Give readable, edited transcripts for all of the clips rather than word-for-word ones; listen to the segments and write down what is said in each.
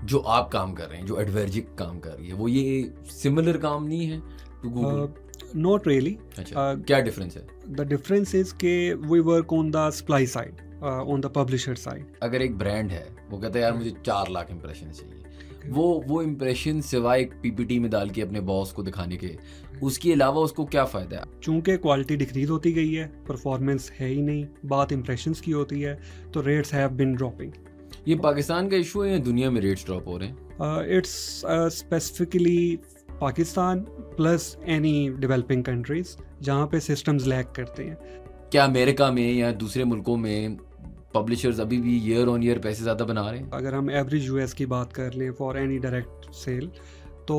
जो आप काम कर रहे हैं, जो एडवर्जिक काम कर रही है, वो ये सिमिलर काम नहीं है टू गूगल? Not really. अच्छा, क्या डिफरेंस है? The difference is कि we work on the supply side, on the publisher side. अगर एक ब्रांड है, वो कहता है यार मुझे 4 लाख इंप्रेशन चाहिए, वो इंप्रेशन सिवाय एक पीपीटी में डाल के अपने बॉस को दिखाने के, उसके अलावा उसको क्या फ़ायदा है? चूंकि क्वालिटी डिक्रीज होती गई है, परफॉर्मेंस है ही नहीं, बात इंप्रेशंस की होती है, तो रेट्स हैव बिन ड्रॉपिंग. ये पाकिस्तान का इशू है या दुनिया में रेट्स ड्रॉप हो रहे हैं? It's specifically Pakistan plus any developing countries जहाँ पे सिस्टम्स लैग करते हैं. क्या अमेरिका में या दूसरे मुल्कों में पब्लिशर्स अभी भी ईयर ऑन ईयर पैसे ज़्यादा बना रहे हैं? अगर हम एवरेज यूएस की बात कर लें फॉर एनी डायरेक्ट सेल, तो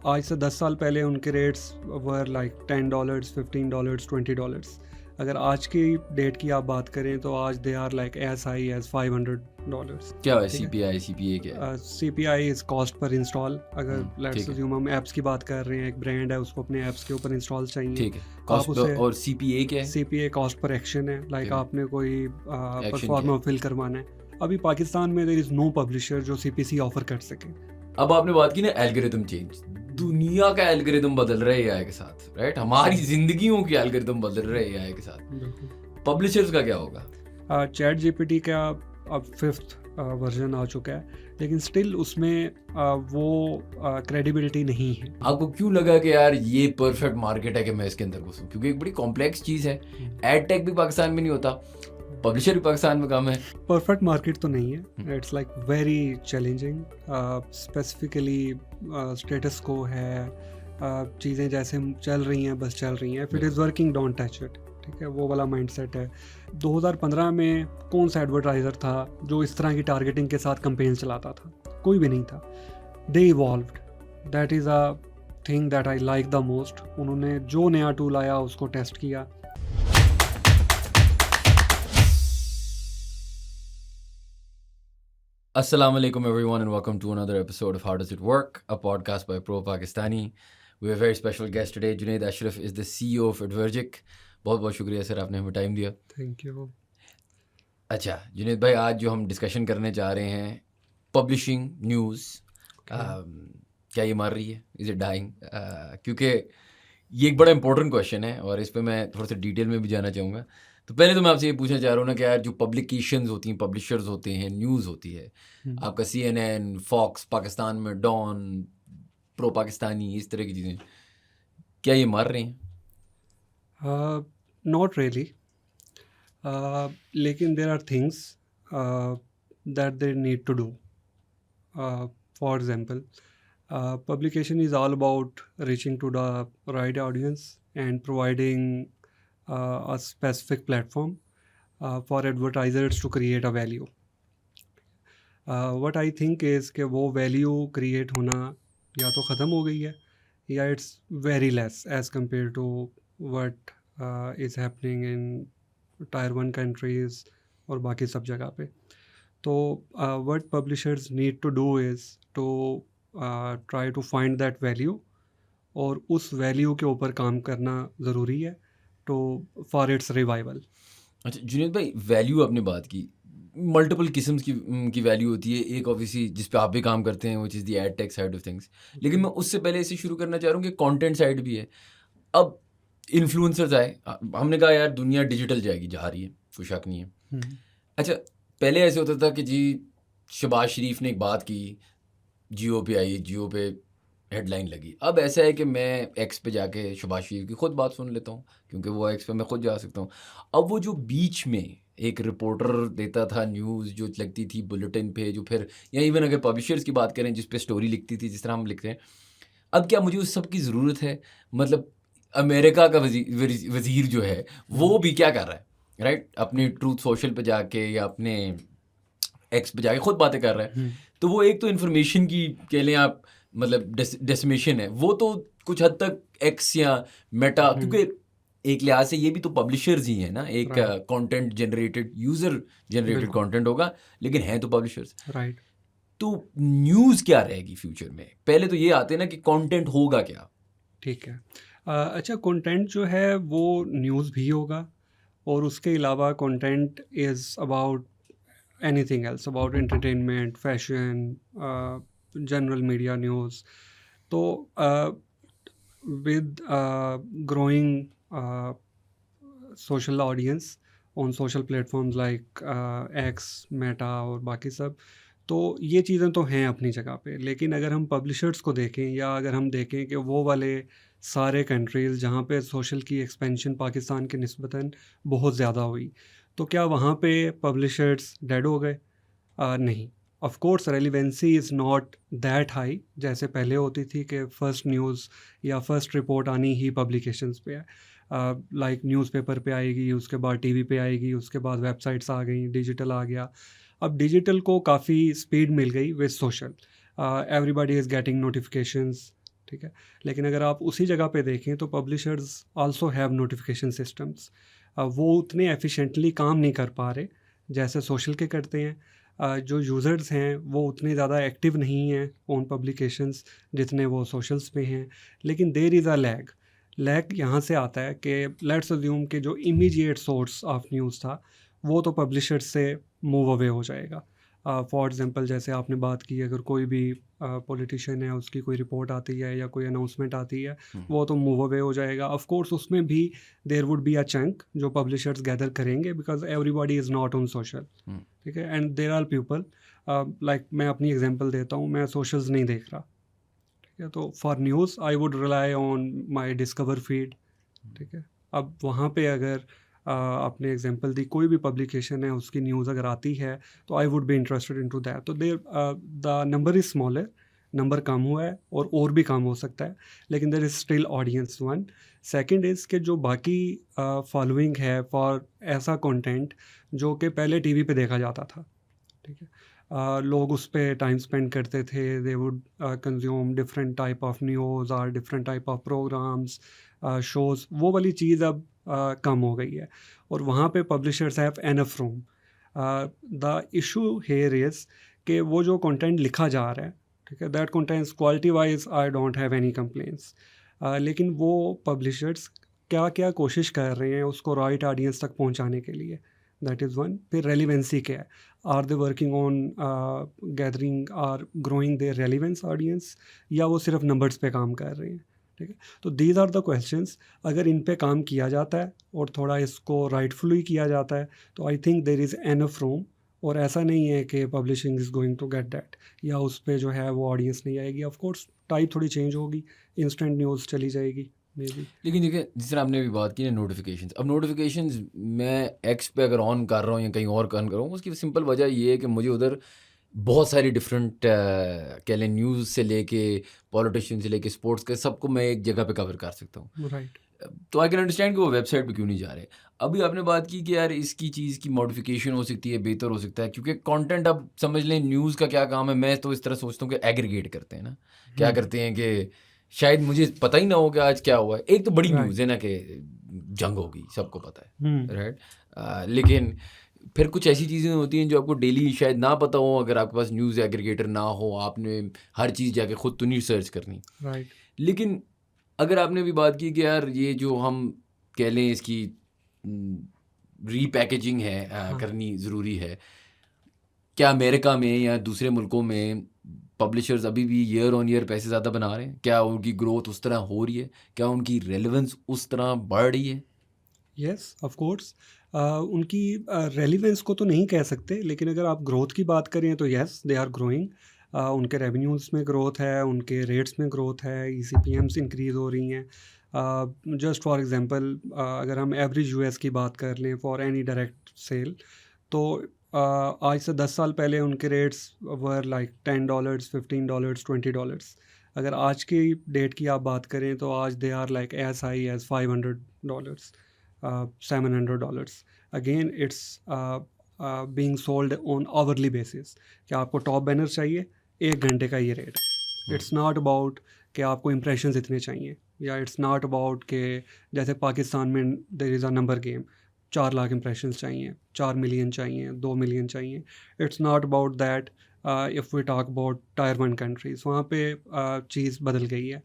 आज से 10 साल पहले उनके रेट्स वर लाइक $10, $15, $20. अगर आज की डेट की आप बात करें तो आज they are like as high as $500. क्या है CPI CPA क्या है? CPI is cost per install. अगर लेट्स ठीक है। अज्यूम हम ऐप्स की बात कर रहे हैं, एक ब्रांड है, उसको अपने ऐप्स के ऊपर इंस्टॉल चाहिए. ठीक है, कॉस्ट उसे- और CPA क्या है? CPA कॉस्ट पर एक्शन है. लाइक ठीक है। आपने कोई Action परफॉर्मा फिल करवाना है. अभी पाकिस्तान में देयर इज नो पब्लिशर जो CPC ऑफर कर सके. अब आपने बात की ना एल्गोरिथम चेंज, दुनिया का एल्गोरिथम बदल रहे हैं AI के साथ, राइट? हमारी जिंदगियों के एल्गोरिथम बदल रहे हैं AI के साथ. पब्लिशर्स का क्या होगा? चैट GPT का अब 5th वर्जन आ चुका है, लेकिन स्टिल उसमें वो क्रेडिबिलिटी नहीं है. आपको क्यों लगा कि यार ये परफेक्ट मार्केट है कि मैं इसके अंदर घुसूं? क्योंकि एक बड़ी कॉम्प्लेक्स चीज है. एड टेक भी पाकिस्तान में नहीं होता, पब्लिशर भी पाकिस्तान में कम है. परफेक्ट मार्केट तो नहीं है. It's like very challenging. Specifically status को है, चीज़ें जैसे चल रही हैं बस चल रही हैं. If it is working don't touch it. ठीक है, वो वाला माइंडसेट है. 2015 में कौन सा एडवर्टाइज़र था जो इस तरह की टारगेटिंग के साथ कैंपेन चलाता था? कोई भी नहीं था. They evolved. That is a thing that I like the most. उन्होंने जो नया टूल आया उसको टेस्ट किया. Assalamu alaikum everyone and welcome to another episode of How Does It Work, a podcast by Pro Pakistani. We have a very special guest today. Junaid Ashraf is the CEO of Advergic. बहुत बहुत शुक्रिया sir, आपने हमें time दिया. Thank you. अच्छा जुनैद भाई, आज जो हम डिस्कशन करने जा रहे हैं, पब्लिशिंग न्यूज़, क्या ये मर रही है? Is it dying? क्योंकि ये एक बड़ा इंपॉर्टेंट क्वेश्चन है और इस पे मैं थोड़ा सा डिटेल में भी जाना चाहूँगा. तो पहले तो मैं आपसे ये पूछना चाह रहा हूँ ना कि यार जो पब्लिकेशंस होती हैं, पब्लिशर्स होते हैं, न्यूज़ होती है, आपका CNN, फॉक्स पाकिस्तान में, डॉन, प्रो पाकिस्तानी, इस तरह की चीज़ें, क्या ये मर रही हैं? Not really. लेकिन there are things that they need to do. For example, publication is all about reaching to the right audience and providing a specific platform for advertisers to create a value. What I think is कि वो value create होना या तो ख़त्म हो गई है या it's very less as compared to what is happening in Tier 1 countries और बाकी सब जगह पे. तो what publishers need to do is to try to find that value और उस वैल्यू के ऊपर काम करना ज़रूरी है तो फॉर इट्स रिवाइवल. अच्छा जुनैद भाई, वैल्यू आपने बात की, मल्टीपल किस्म की वैल्यू होती है. एक ऑब्वियसली जिस पे आप भी काम करते हैं, which is the ed tech side of things. लेकिन मैं उससे पहले इसे शुरू करना चाह रहा हूँ कि कंटेंट साइड भी है. अब इन्फ्लुएंसर्स आए, हमने कहा यार दुनिया डिजिटल जाएगी, जा रही है, कोई शक नहीं है. अच्छा, पहले ऐसे होता था कि जी शहबाज शरीफ ने एक बात की, जियो पे आई, जियो पे हेडलाइन लगी. अब ऐसा है कि मैं एक्स पे जाके शहबाज शरीफ की खुद बात सुन लेता हूँ, क्योंकि वो एक्स पे मैं खुद जा सकता हूँ. अब वो जो बीच में एक रिपोर्टर देता था न्यूज़ जो लगती थी बुलेटिन पे, जो फिर या इवन अगर पब्लिशर्स की बात करें जिस पे स्टोरी लिखती थी, जिस तरह हम लिखते हैं, अब क्या मुझे उस सब की ज़रूरत है? मतलब अमेरिका का वज़ीर जो है वो भी क्या कर रहा है, राइट? अपनी ट्रूथ सोशल पे जाके या अपने एक्स पे जाके खुद बातें कर रहा है. तो वो एक तो इन्फॉर्मेशन की कह लें आप, मतलब डेसिमेशन है वो, तो कुछ हद तक एक्स या मेटा, क्योंकि एक लिहाज से ये भी तो पब्लिशर्स ही है ना. एक content generated, user generated content होगा, लेकिन हैं तो पब्लिशर्स, राइट. तो न्यूज़ क्या रहेगी फ्यूचर में? पहले तो ये आते हैं ना कि कंटेंट होगा क्या. ठीक है. अच्छा, कंटेंट जो है वो न्यूज़ भी होगा और उसके अलावा content is about anything else about entertainment, fashion, general media news. तो with growing social audience on social platforms like X, Meta और बाकी सब, तो ये चीज़ें तो हैं अपनी जगह पे, लेकिन अगर हम पब्लिशर्स को देखें या अगर हम देखें कि वो वाले सारे कंट्रीज़ जहाँ पे सोशल की एक्सपेंशन पाकिस्तान के निस्बतन बहुत ज़्यादा हुई, तो क्या वहाँ पे पब्लिशर्स डेड हो गए? नहीं। Of course relevancy is not that high जैसे पहले होती थी कि फ़र्स्ट न्यूज़ या फर्स्ट रिपोर्ट आनी ही पब्लिकेशंस पे है। लाइक न्यूज़पेपर पे आएगी, उसके बाद टीवी पे आएगी, उसके बाद वेबसाइट्स आ गई, डिजिटल आ गया। अब डिजिटल को काफ़ी स्पीड मिल गई with social, everybody is getting notifications, ठीक है। लेकिन अगर आप उसी जगह पे देखें तो publishers also have notification systems, वो उतने एफिशिएंटली काम नहीं कर पा रहे जैसे सोशल के करते हैं। जो यूज़र्स हैं वो उतने ज़्यादा एक्टिव नहीं हैं ऑन पब्लिकेशंस जितने वो सोशल्स पे हैं, लेकिन देयर इज़ अ लैग यहाँ से आता है कि लेट्स अज्यूम कि जो इमीडिएट सोर्स ऑफ न्यूज़ था वो तो पब्लिशर्स से मूव अवे हो जाएगा। फॉर एग्जांपल जैसे आपने बात की, अगर कोई भी पॉलिटिशियन है उसकी कोई रिपोर्ट आती है या कोई अनाउंसमेंट आती है, वो तो मूव अवे हो जाएगा। ऑफ कोर्स उसमें भी there would be a chunk जो पब्लिशर्स गैदर करेंगे because everybody is not on social, ठीक है। And there are people like मैं अपनी एग्जांपल देता हूँ, मैं सोशल्स नहीं देख रहा, ठीक है। तो for news I would rely on my discover feed, ठीक है। अब वहाँ पे अगर आपने एग्जांपल दी, कोई भी पब्लिकेशन है उसकी न्यूज़ अगर आती है तो I would be interested into that. तो there the number is smaller, number कम हुआ है और भी कम हो सकता है, लेकिन there is still audience one. Second is कि जो बाकी फॉलोइंग है फॉर ऐसा कंटेंट जो कि पहले टीवी पे देखा जाता था, ठीक है। लोग उस पर टाइम स्पेंड करते थे, they would consume different type of news और different type of programmes, shows, वो वाली चीज़ अब कम हो गई है और वहाँ पे publishers have enough room. The issue here is कि वो जो कंटेंट लिखा जा रहा है, ठीक है, that contents quality wise I don't have any complaints, लेकिन वो पब्लिशर्स क्या क्या कोशिश कर रहे हैं उसको राइट ऑडियंस तक पहुँचाने के लिए, दैट इज़ वन। फिर रेलिवेंसी क्या है, are they working on gathering or growing their relevance audience, या वो सिर्फ नंबर्स पे काम कर रहे हैं, ठीक है। तो दीज आर द क्वेश्चंस, अगर इन पे काम किया जाता है और थोड़ा इसको राइटफुली किया जाता है तो I think there is enough room. और ऐसा नहीं है कि publishing is going to get that या उस पे जो है वो ऑडियंस नहीं आएगी। ऑफ कोर्स टाइप थोड़ी चेंज होगी, इंस्टेंट न्यूज़ चली जाएगी मे बी। लेकिन देखिए जिस तरह आपने भी बात की ना नोटिफिकेशंस, अब नोटिफिकेशंस मैं एक्स पे अगर ऑन कर रहा हूँ या कहीं और ऑन कर रहा हूँ, उसकी सिंपल वजह ये है कि मुझे उधर बहुत सारी डिफरेंट कह लें न्यूज़ से लेके पॉलिटिशियन से लेके स्पोर्ट्स के सबको मैं एक जगह पे कवर कर सकता हूँ। राइट। तो आई कैन अंडरस्टैंड कि वो वेबसाइट पे क्यों नहीं जा रहे। अभी आपने बात की कि यार इसकी चीज़ की मॉडिफिकेशन हो सकती है, बेहतर हो सकता है, क्योंकि कंटेंट अब समझ लें न्यूज़ का क्या काम है, मैं तो इस तरह सोचता हूँ कि एग्रीगेट करते हैं ना, क्या करते हैं कि शायद मुझे पता ही ना हो कि आज क्या हुआ है। एक तो बड़ी Right. न्यूज़ है ना कि जंग होगी, सबको पता है, हम्म। राइट। लेकिन फिर कुछ ऐसी चीज़ें होती हैं जो आपको डेली शायद ना पता हो, अगर आपके पास न्यूज़ एग्रीगेटर ना हो, आपने हर चीज़ जाके खुद तो नहीं सर्च करनी। राइट। लेकिन अगर आपने भी बात की कि यार ये जो हम कह लें इसकी रीपैकेजिंग है हाँ। करनी ज़रूरी है, क्या अमेरिका में या दूसरे मुल्कों में पब्लिशर्स अभी भी ईयर ऑन ईयर पैसे ज़्यादा बना रहे हैं? क्या उनकी ग्रोथ उस तरह हो रही है? क्या उनकी रेलेवेंस उस तरह बढ़ रही है? यस ऑफ कोर्स, उनकी रेलिवेंस को तो नहीं कह सकते, लेकिन अगर आप ग्रोथ की बात करें तो यस दे आर ग्रोइंग। उनके रेवेन्यूज़ में ग्रोथ है, उनके रेट्स में ग्रोथ है, ईसीपीएम्स इंक्रीज़ हो रही हैं। जस्ट फॉर एग्जांपल अगर हम एवरेज यूएस की बात कर लें फॉर एनी डायरेक्ट सेल, तो आज से 10 साल पहले उनके रेट्स वर लाइक $10, $15, $20। अगर आज की डेट की आप बात करें तो आज they are like as high as $500, $700। Again it's being sold on hourly basis कि आपको टॉप बैनर चाहिए, 1 घंटे का ये रेट। इट्स नॉट अबाउट कि आपको इम्प्रेशंस इतने चाहिए, या इट्स नॉट अबाउट कि जैसे पाकिस्तान में there is a number game, 4 lakh impressions चाहिए, 4 मिलियन चाहिए, 2 मिलियन चाहिए। It's not about that if we talk about tier 1 countries, वहाँ पे चीज़ बदल गई है।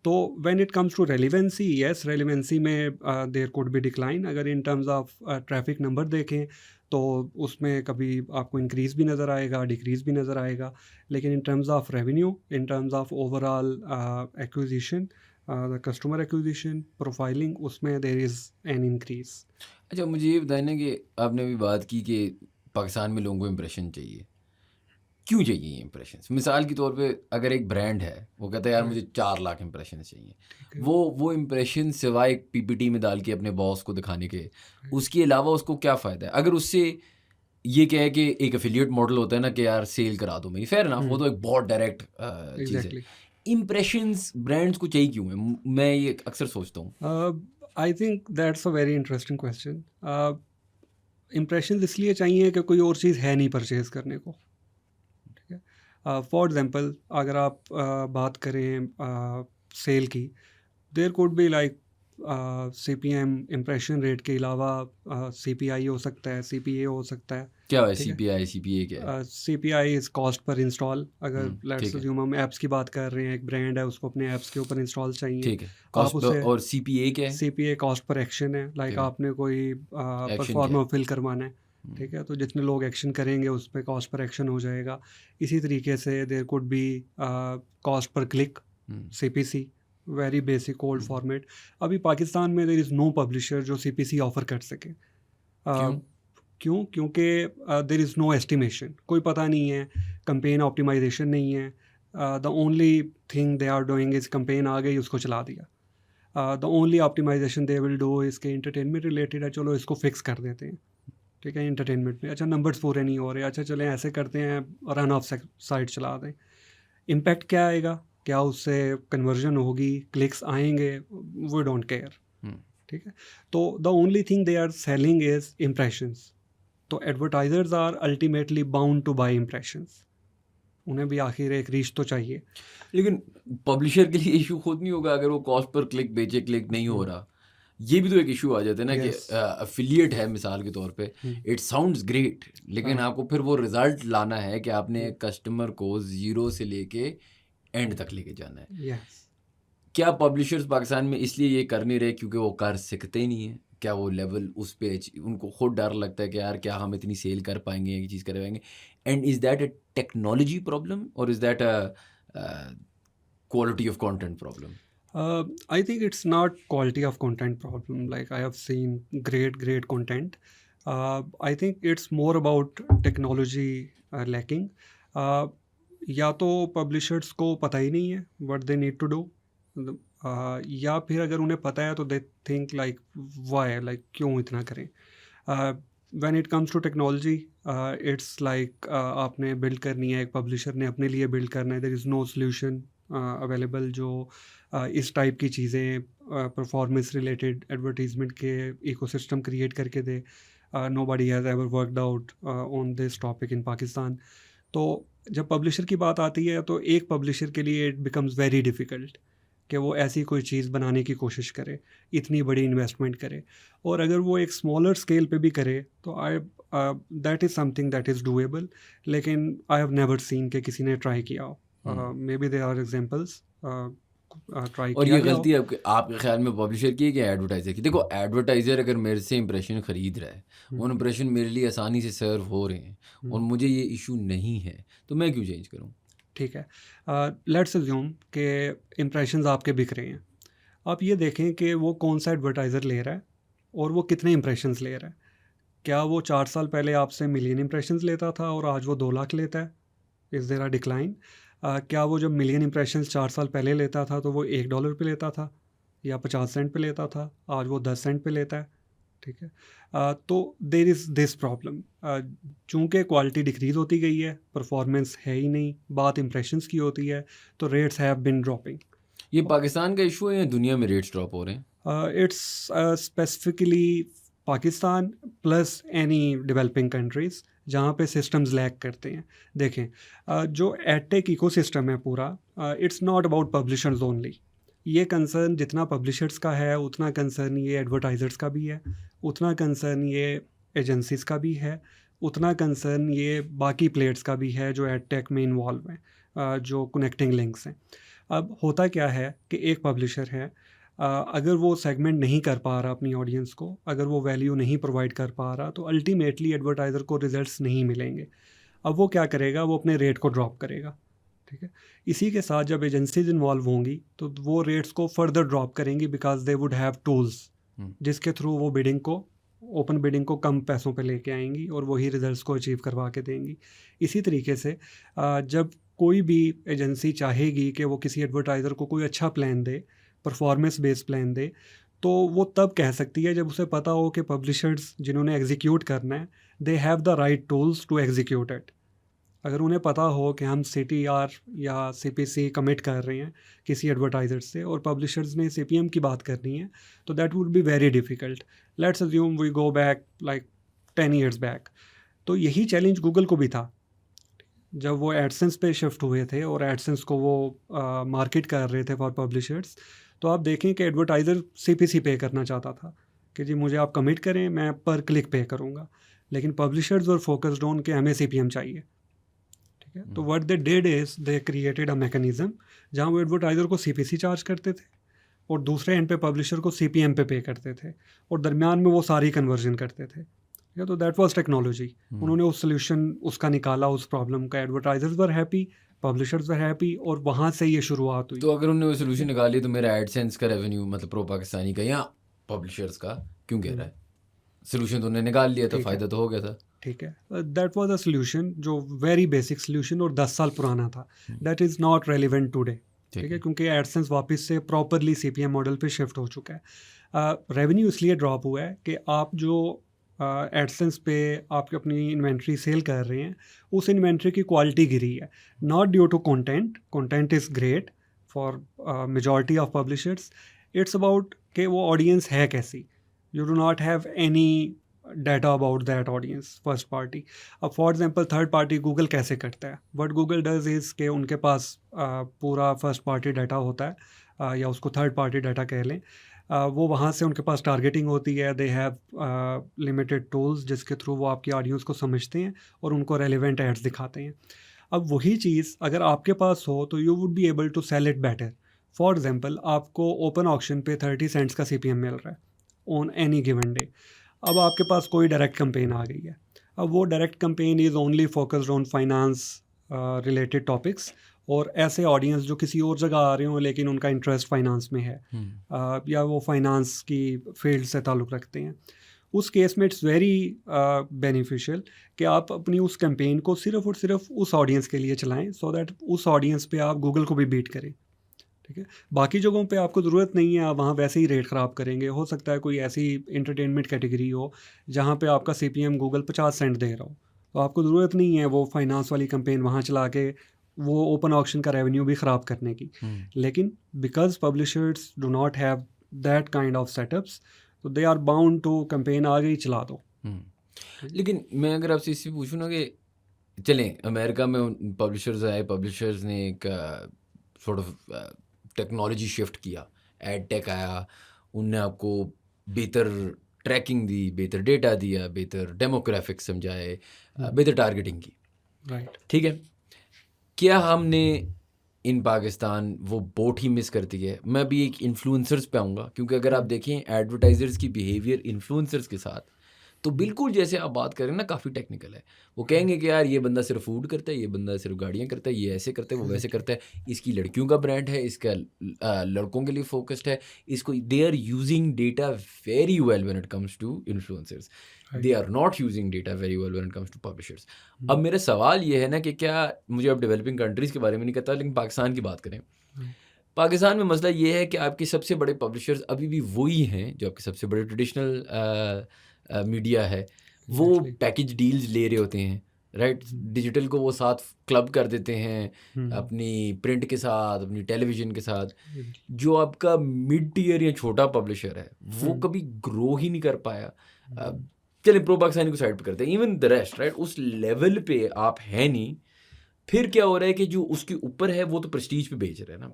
तो when it comes to relevancy, yes relevancy में देयर कुड बी डिक्लाइन। अगर in terms of traffic number देखें तो उसमें कभी आपको इंक्रीज़ भी नज़र आएगा, डिक्रीज़ भी नज़र आएगा। लेकिन इन terms of revenue, in terms of overall acquisition, the customer acquisition, profiling, उसमें देयर इज़ एन इंक्रीज़। अच्छा, मुझे ये बताइए ना कि आपने अभी बात की कि पाकिस्तान में लोगों को इम्प्रेशन चाहिए। क्यों चाहिए ये इम्प्रेशंस? मिसाल के तौर पे अगर एक ब्रांड है, वो कहता है यार राइट, मुझे 4 लाख इम्प्रेशंस चाहिए। ठीक है, वो इम्प्रेशन सिवाय एक पीपीटी में डाल के अपने बॉस को दिखाने के, राइट, उसके अलावा उसको क्या फ़ायदा है? अगर उससे ये कहे कि एक एफिलिएट मॉडल होता है ना कि यार सेल करा दो मेरी, फेयर इनफ, वो हुँ, तो एक बहुत डायरेक्ट चीज़ है। एग्ज़ैक्टली। इम्प्रेशंस ब्रांड्स को चाहिए क्यों है? मैं ये अक्सर सोचता हूँ। I think that's a very interesting question. Impressions इसलिए चाहिए कि कोई और चीज़ है नहीं परचेज़ करने को, ठीक है? फॉर एग्ज़ाम्पल अगर आप बात करें सेल की, there could be like CPM impression rate के अलावा सीपीआई हो सकता है, सीपीए हो सकता है, क्या है ठीक है? सीपीआई, सीपीए क्या है? CPI is cost per install. अगर लेट्स ठीक है, अज्यूम हम ऐप्स की बात कर रहे हैं, एक ब्रांड है उसको अपने ऐप्स के ऊपर इंस्टॉल चाहिए, ठीक है। आप कॉस्ट उसे और सीपीए क्या है? सीपीए कॉस्ट पर एक्शन है, लाइक ठीक है। आपने कोई एक्शन क्या परफॉर्मा है? फिल करवाना है, हुँ, ठीक है? तो जितने लोग एक्शन करेंगे उस पे कॉस्ट पर एक्शन हो जाएगा। इसी तरीके से देयर कुड बी कॉस्ट पर click, hmm, CPC, very basic old hmm. Format. अभी पाकिस्तान में देयर इज़ नो पब्लिशर जो सीपीसी ऑफ़र कर सके। क्यों? अ, क्यों? क्योंकि देयर इज़ नो एस्टिमेशन, कोई पता नहीं है, कैंपेन ऑप्टिमाइज़ेशन नहीं है। The only thing they are doing is campaign आ गई उसको चला दिया। The only optimisation they will do इसके एंटरटेनमेंट रिलेटेड है, चलो इसको फिक्स कर देते हैं, ठीक है? एंटरटेनमेंट में अच्छा नंबर्स पूरे नहीं हो रहे, अच्छा चलें ऐसे करते हैं, रन ऑफ साइट चला दें। इम्पैक्ट क्या आएगा? क्या उससे कन्वर्जन होगी, क्लिक्स आएंगे? वी डोंट केयर, हुँ, ठीक है? तो the only thing they are selling is impressions. तो advertisers are ultimately bound to buy impressions. उन्हें भी आखिर एक रीच तो चाहिए। लेकिन पब्लिशर के लिए इश्यू खुद नहीं होगा अगर वो कॉस्ट पर क्लिक बेचे, क्लिक नहीं हो हम्म, रहा। ये भी तो एक इश्यू आ जाता है ना कि यस, एफिलिएट है मिसाल के तौर पे, इट साउंड्स ग्रेट, लेकिन राइट, आपको फिर वो रिज़ल्ट लाना है कि आपने हम्म, कस्टमर को ज़ीरो से लेके एंड तक लेके जाना है। यस। क्या पब्लिशर्स पाकिस्तान में इसलिए ये कर नहीं रहे क्योंकि वो कर सकते ही नहीं हैं? क्या वो लेवल उस पे उनको खुद डर लगता है कि यार क्या हम इतनी सेल कर पाएँगे, ये चीज़ कर पाएँगे? And is that a technology problem और is that quality of content problem? I think it's not quality of content problem. Like I have seen great content. I think it's more about technology lacking. या तो publishers को पता ही नहीं है what they need to do, या फिर अगर उन्हें पता है तो they think like why, like क्यों इतना करें। When it comes to technology, it's like आपने बिल्ड करनी है, एक पब्लिशर ने अपने लिए बिल्ड करना है, there is no solution available जो इस टाइप की चीज़ें परफॉर्मेंस रिलेटेड एडवर्टीजमेंट के इकोसिस्टम क्रिएट करके दे। Nobody has ever worked out on this topic in Pakistan. तो जब पब्लिशर की बात आती है तो एक पब्लिशर के लिए इट बिकम्स वेरी डिफ़िकल्ट कि वो ऐसी कोई चीज़ बनाने की कोशिश करे, इतनी बड़ी इन्वेस्टमेंट करे। और अगर वो एक स्मॉलर स्केल पे भी करे तो I that is something that is doable. लेकिन आई हैव नेवर सीन कि किसी ने ट्राई किया हो। Maybe there are examples, try और किया ये गया हो। गलती आपके ख्याल में पब्लिशर की है कि एडवर्टाइज़र की? देखो, एडवर्टाइज़र अगर मेरे से इंप्रेशन खरीद रहा है, हुँ, वो इंप्रेशन मेरे लिए आसानी से सर्व हो रहे हैं और हुँ, मुझे ये इश्यू नहीं है, तो मैं क्यों चेंज करूँ? ठीक है। लेट्स अज्यूम कि इम्प्रेशंस आपके बिक रहे हैं। आप ये देखें कि वो कौन-सा एडवर्टाइज़र ले रहा है और वो कितने इम्प्रेशंस ले रहा है। क्या वो 4 साल पहले आपसे मिलियन इम्प्रेशंस लेता था और आज वो 2 लाख लेता है? Is there a decline? क्या वो जब मिलियन इम्प्रेशंस 4 साल पहले लेता था तो वो $1 पे लेता था या 50 सेंट पे लेता था, आज वो 10 सेंट पे लेता है, ठीक है? तो देयर इज़ दिस प्रॉब्लम। चूँकि क्वालिटी डिक्रीज़ होती गई है, परफॉर्मेंस है ही नहीं, बात इम्प्रेशंस की होती है, तो रेट्स हैव बीन ड्रॉपिंग। ये पाकिस्तान का इश्यू है या दुनिया में रेट्स ड्रॉप हो रहे हैं? It's specifically Pakistan plus any developing countries जहाँ पे सिस्टम्स लैक करते हैं। देखें, जो एडटेक इकोसिस्टम है पूरा, it's not about publishers only. ये कंसर्न जितना पब्लिशर्स का है उतना कंसर्न ये एडवर्टाइजर्स का भी है, उतना कंसर्न ये एजेंसीज का भी है, उतना कंसर्न ये बाकी प्लेयर्स का भी है जो एडटेक में इन्वॉल्व हैं, जो कनेक्टिंग लिंक्स हैं। अब होता क्या है कि एक पब्लिशर है, अगर वो सेगमेंट नहीं कर पा रहा अपनी ऑडियंस को, अगर वो वैल्यू नहीं प्रोवाइड कर पा रहा, तो अल्टीमेटली एडवर्टाइज़र को रिजल्ट्स नहीं मिलेंगे। अब वो क्या करेगा, वो अपने रेट को ड्रॉप करेगा। ठीक है, इसी के साथ जब एजेंसीज इन्वॉल्व होंगी तो वो रेट्स को फर्दर ड्रॉप करेंगी, because they would have tools जिसके थ्रू वो बिडिंग को, ओपन बिडिंग को कम पैसों पे लेके आएंगी और वही रिजल्ट्स को अचीव करवा के देंगी। इसी तरीके से जब कोई भी एजेंसी चाहेगी कि वो किसी एडवर्टाइज़र को कोई अच्छा प्लान दे, परफॉर्मेंस बेस्ड प्लान दे, तो वो तब कह सकती है जब उसे पता हो कि पब्लिशर्स जिन्होंने एग्जीक्यूट करना है, they have the right tools to execute it. अगर उन्हें पता हो कि हम CTR या CPC कमिट कर रहे हैं किसी एडवर्टाइज़र से और पब्लिशर्स ने CPM की बात करनी है, तो that would be very difficult. Let's assume we go back like 10 years back. तो यही चैलेंज गूगल को भी था जब वो एडसेंस पे शिफ्ट हुए थे और एडसेंस को वो मार्केट कर रहे थे फॉर पब्लिशर्स। तो आप देखें कि एडवर्टाइज़र CPC पे करना चाहता था कि जी मुझे आप कमिट करें, मैं पर क्लिक पे करूँगा, लेकिन पब्लिशर्स वर फोकस्ड ऑन कि हमें CPM चाहिए। ठीक है, तो what they did is they created a mechanism जहाँ वो एडवर्टाइज़र को CPC चार्ज करते थे और दूसरे एंड पे पब्लिशर को CPM पे करते थे, और दरमियान में वो सारी कन्वर्जन करते थे। ठीक है, तो दैट वाज टेक्नोलॉजी। उन्होंने उस सोल्यूशन उसका निकाला, उस प्रॉब्लम का, advertisers were happy, publishers were happy, और वहाँ से ये शुरुआत हुई। तो अगर उन्होंने वो सोल्यूशन निकाली तो मेरा एडसेंस का रेवेन्यू, मतलब प्रो पाकिस्तानी का या पब्लिशर्स का, क्यों कह रहा है? सोल्यूशन तो उन्होंने निकाल लिया था, फ़ायदा तो हो गया था। ठीक है, दैट वाज अ सोल्यूशन जो वेरी बेसिक सोल्यूशन और 10 साल पुराना था। That is not relevant today. ठीक है, क्योंकि एडसेंस वापस से प्रॉपरली CPM मॉडल पे शिफ्ट हो चुका है। रेवेन्यू इसलिए ड्रॉप हुआ है कि आप जो एडसेंस पे आप अपनी इन्वेंट्री सेल कर रहे हैं, उस इन्वेंट्री की क्वालिटी गिरी है, not due to content. Content is great for majority of publishers. It's about कि वो ऑडियंस है कैसी। You do not have any data about that audience first party. अब for example third party Google कैसे करता है, व्हाट गूगल डज इज़ के उनके पास पूरा फर्स्ट पार्टी डाटा होता है, या उसको थर्ड पार्टी डाटा कह लें। वो वहाँ से उनके पास टारगेटिंग होती है, दे हैव लिमिटेड टूल्स जिसके थ्रू वो आपकी ऑडियंस को समझते हैं और उनको रेलिवेंट एड्स दिखाते हैं। अब वही चीज़ अगर आपके पास हो तो you would be able to sell it better. For example आपको ओपन ऑक्शन पे 30 सेंट्स का CPM मिल रहा है ऑन एनी गिवन डे। अब आपके पास कोई डायरेक्ट कैंपेन आ गई है। अब वो direct campaign is only focused on finance related topics, और ऐसे ऑडियंस जो किसी और जगह आ रहे हों लेकिन उनका इंटरेस्ट फाइनेंस में है, या वो फाइनेंस की फील्ड से ताल्लुक़ रखते हैं। उस केस में इट्स वेरी बेनिफिशियल कि आप अपनी उस कैंपेन को सिर्फ और सिर्फ उस ऑडियंस के लिए चलाएं, सो दैट उस ऑडियंस पे आप गूगल को भी बीट करें। ठीक है, बाकी जगहों पे आपको ज़रूरत नहीं है, आप वहाँ वैसे ही रेट ख़राब करेंगे। हो सकता है कोई ऐसी इंटरटेनमेंट कैटेगरी हो जहाँ पे आपका CPM गूगल 50 सेंट दे रहा हो, तो आपको ज़रूरत नहीं है वो फाइनेंस वाली कैंपेन वहाँ चला के वो ओपन ऑक्शन का रेवेन्यू भी ख़राब करने की। लेकिन because publishers do not have that kind of setups, तो they are bound to campaign आ गई चला दो। लेकिन मैं अगर आपसे इससे पूछूँ ना कि चलें अमेरिका में पब्लिशर्स आए, पब्लिशर्स ने एक सॉर्ट ऑफ टेक्नोलॉजी शिफ्ट किया, एड टेक आया, उनने आपको बेहतर ट्रैकिंग दी, बेहतर डेटा दिया, बेहतर डेमोग्राफिक समझाए, बेहतर टारगेटिंग की। राइट, ठीक है, क्या हमने इन पाकिस्तान वो बोट ही मिस करती है? मैं भी एक इन्फ्लुएंसर्स पे आऊँगा, क्योंकि अगर आप देखें एडवर्टाइजर्स की बिहेवियर इन्फ्लुएंसर्स के साथ, तो बिल्कुल जैसे आप बात करें ना, काफ़ी टेक्निकल है। वो कहेंगे कि यार ये बंदा सिर्फ फूड करता है, ये बंदा सिर्फ गाड़ियाँ करता है, ये ऐसे करता है, वो वैसे करता है, इसकी लड़कियों का ब्रांड है, इसका लड़कों के लिए फोकस्ड है, इसको they are using data very well when it comes to influencers, they are not using data very well when it comes to publishers. अब मेरा सवाल ये है ना कि क्या, मुझे अब डेवलपिंग कंट्रीज़ के बारे में नहीं कहता, लेकिन पाकिस्तान की बात करें। पाकिस्तान में मसला ये है कि आपके सबसे बड़े पब्लिशर्स अभी भी वही हैं जो आपके सबसे बड़े ट्रेडिशनल मीडिया है। वो पैकेज डील्स ले रहे होते हैं, राइट? डिजिटल को वो साथ क्लब कर देते हैं अपनी प्रिंट के साथ, अपनी टेलीविज़न के साथ। जो आपका मिड टियर या छोटा पब्लिशर है वो कभी ग्रो ही नहीं कर पाया। चलिए प्रो पाकिस्तानी को साइड पे करते हैं, इवन द रेस्ट, राइट? उस लेवल पे आप है नहीं। फिर क्या हो रहा है कि जो उसके ऊपर है वो तो प्रेस्टीज पे बेच रहा है ना,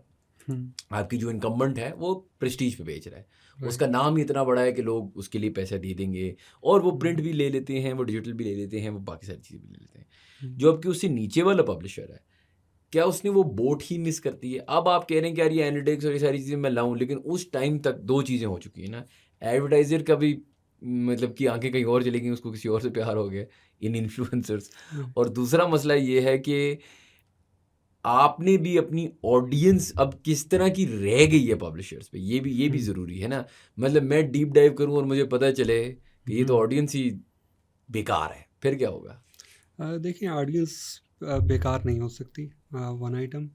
आपकी जो इनकम्बेंट है वो प्रेस्टीज पे बेच रहा है, उसका नाम ही इतना बड़ा है कि लोग उसके लिए पैसा दे देंगे, और वो प्रिंट भी ले लेते हैं, वो डिजिटल भी ले लेते हैं, वो बाकी सारी चीज़ें भी ले लेते हैं। जो आपकी उससे नीचे वाला पब्लिशर है, क्या उसने वो बोट ही मिस कर दी है? अब आप कह रहे हैं कि यार ये एनालिटिक्स और ये सारी चीज़ें मैं लाऊँ, लेकिन उस टाइम तक 2 चीज़ें हो चुकी हैं ना, एडवर्टाइज़र का भी मतलब कि आँखें कहीं और चली गई, उसको किसी और से प्यार हो गया, इन इन्फ्लुएंसर्स। हुँ, और दूसरा मसला ये है कि आपने भी अपनी ऑडियंस अब किस तरह की रह गई है पब्लिशर्स पे, ये भी हुँ, ज़रूरी है ना। मतलब मैं डीप डाइव करूँ और मुझे पता चले कि ये तो हुँ। ऑडियंस ही बेकार है, फिर क्या होगा? देखिए ऑडियंस बेकार नहीं हो सकती। वन आइटम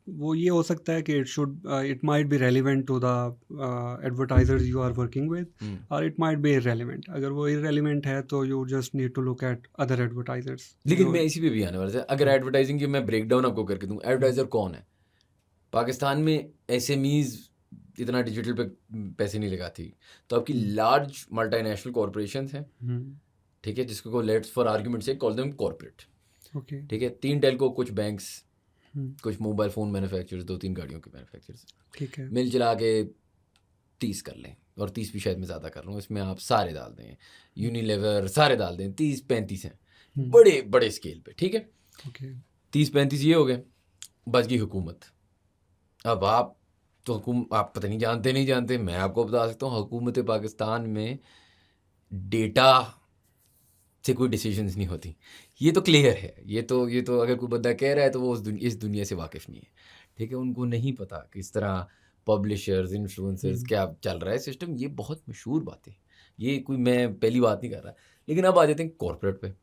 वो ये हो सकता है कि it might be relevant to the advertisers you are working with, हुँ। और इट माइट बी इररेलेवेंट। अगर वो इररेलेवेंट है तो you just need to look at other advertisers लेकिन जो मैं इसी पे भी आने वाला था। अगर हुँ, एडवर्टाइज़िंग की मैं ब्रेकडाउन आपको करके दूँ, हुँ, एडवर्टाइज़र कौन है? पाकिस्तान में एसएमईज़ इतना डिजिटल पे पैसे नहीं लगाती। तो आपकी हुँ, लार्ज मल्टीनेशनल कॉर्पोरेशंस हैं, हुँ, ठीक है? जिसको लेट्स फॉर आर्गुमेंट से कॉल देम कॉर्पोरेट, ओके, ठीक है? 3 टेल्को, कुछ बैंक्स, हुँ, कुछ मोबाइल फ़ोन मैन्युफैक्चरर्स, 2-3 गाड़ियों के मैन्युफैक्चरर्स। ठीक है, मिल चला के 30 कर लें, और 30 भी शायद मैं ज़्यादा कर रहा हूँ, इसमें आप सारे डाल दें, हुँ, यूनिलीवर सारे डाल दें, 30-35 हैं, हुँ, बड़े स्केल पे, ठीक है? ओके, 30-35 ये हो गए, बच गई हुकूमत। अब आप तो आप पता नहीं जानते नहीं जानते, मैं आपको बता सकता हूँ हुकूमत पाकिस्तान में डेटा से कोई डिसीजंस नहीं होती। ये तो क्लियर है, ये तो अगर कोई बंदा कह रहा है तो वो इस दुनिया से वाकिफ़ नहीं है, ठीक है? उनको नहीं पता किस तरह पब्लिशर्स, इन्फ्लुएंसर्स हुँ, क्या चल रहा है सिस्टम, ये बहुत मशहूर बात है। ये कोई मैं पहली बात नहीं कर रहा। लेकिन अब आ जाते हैं कॉर्पोरेट पे,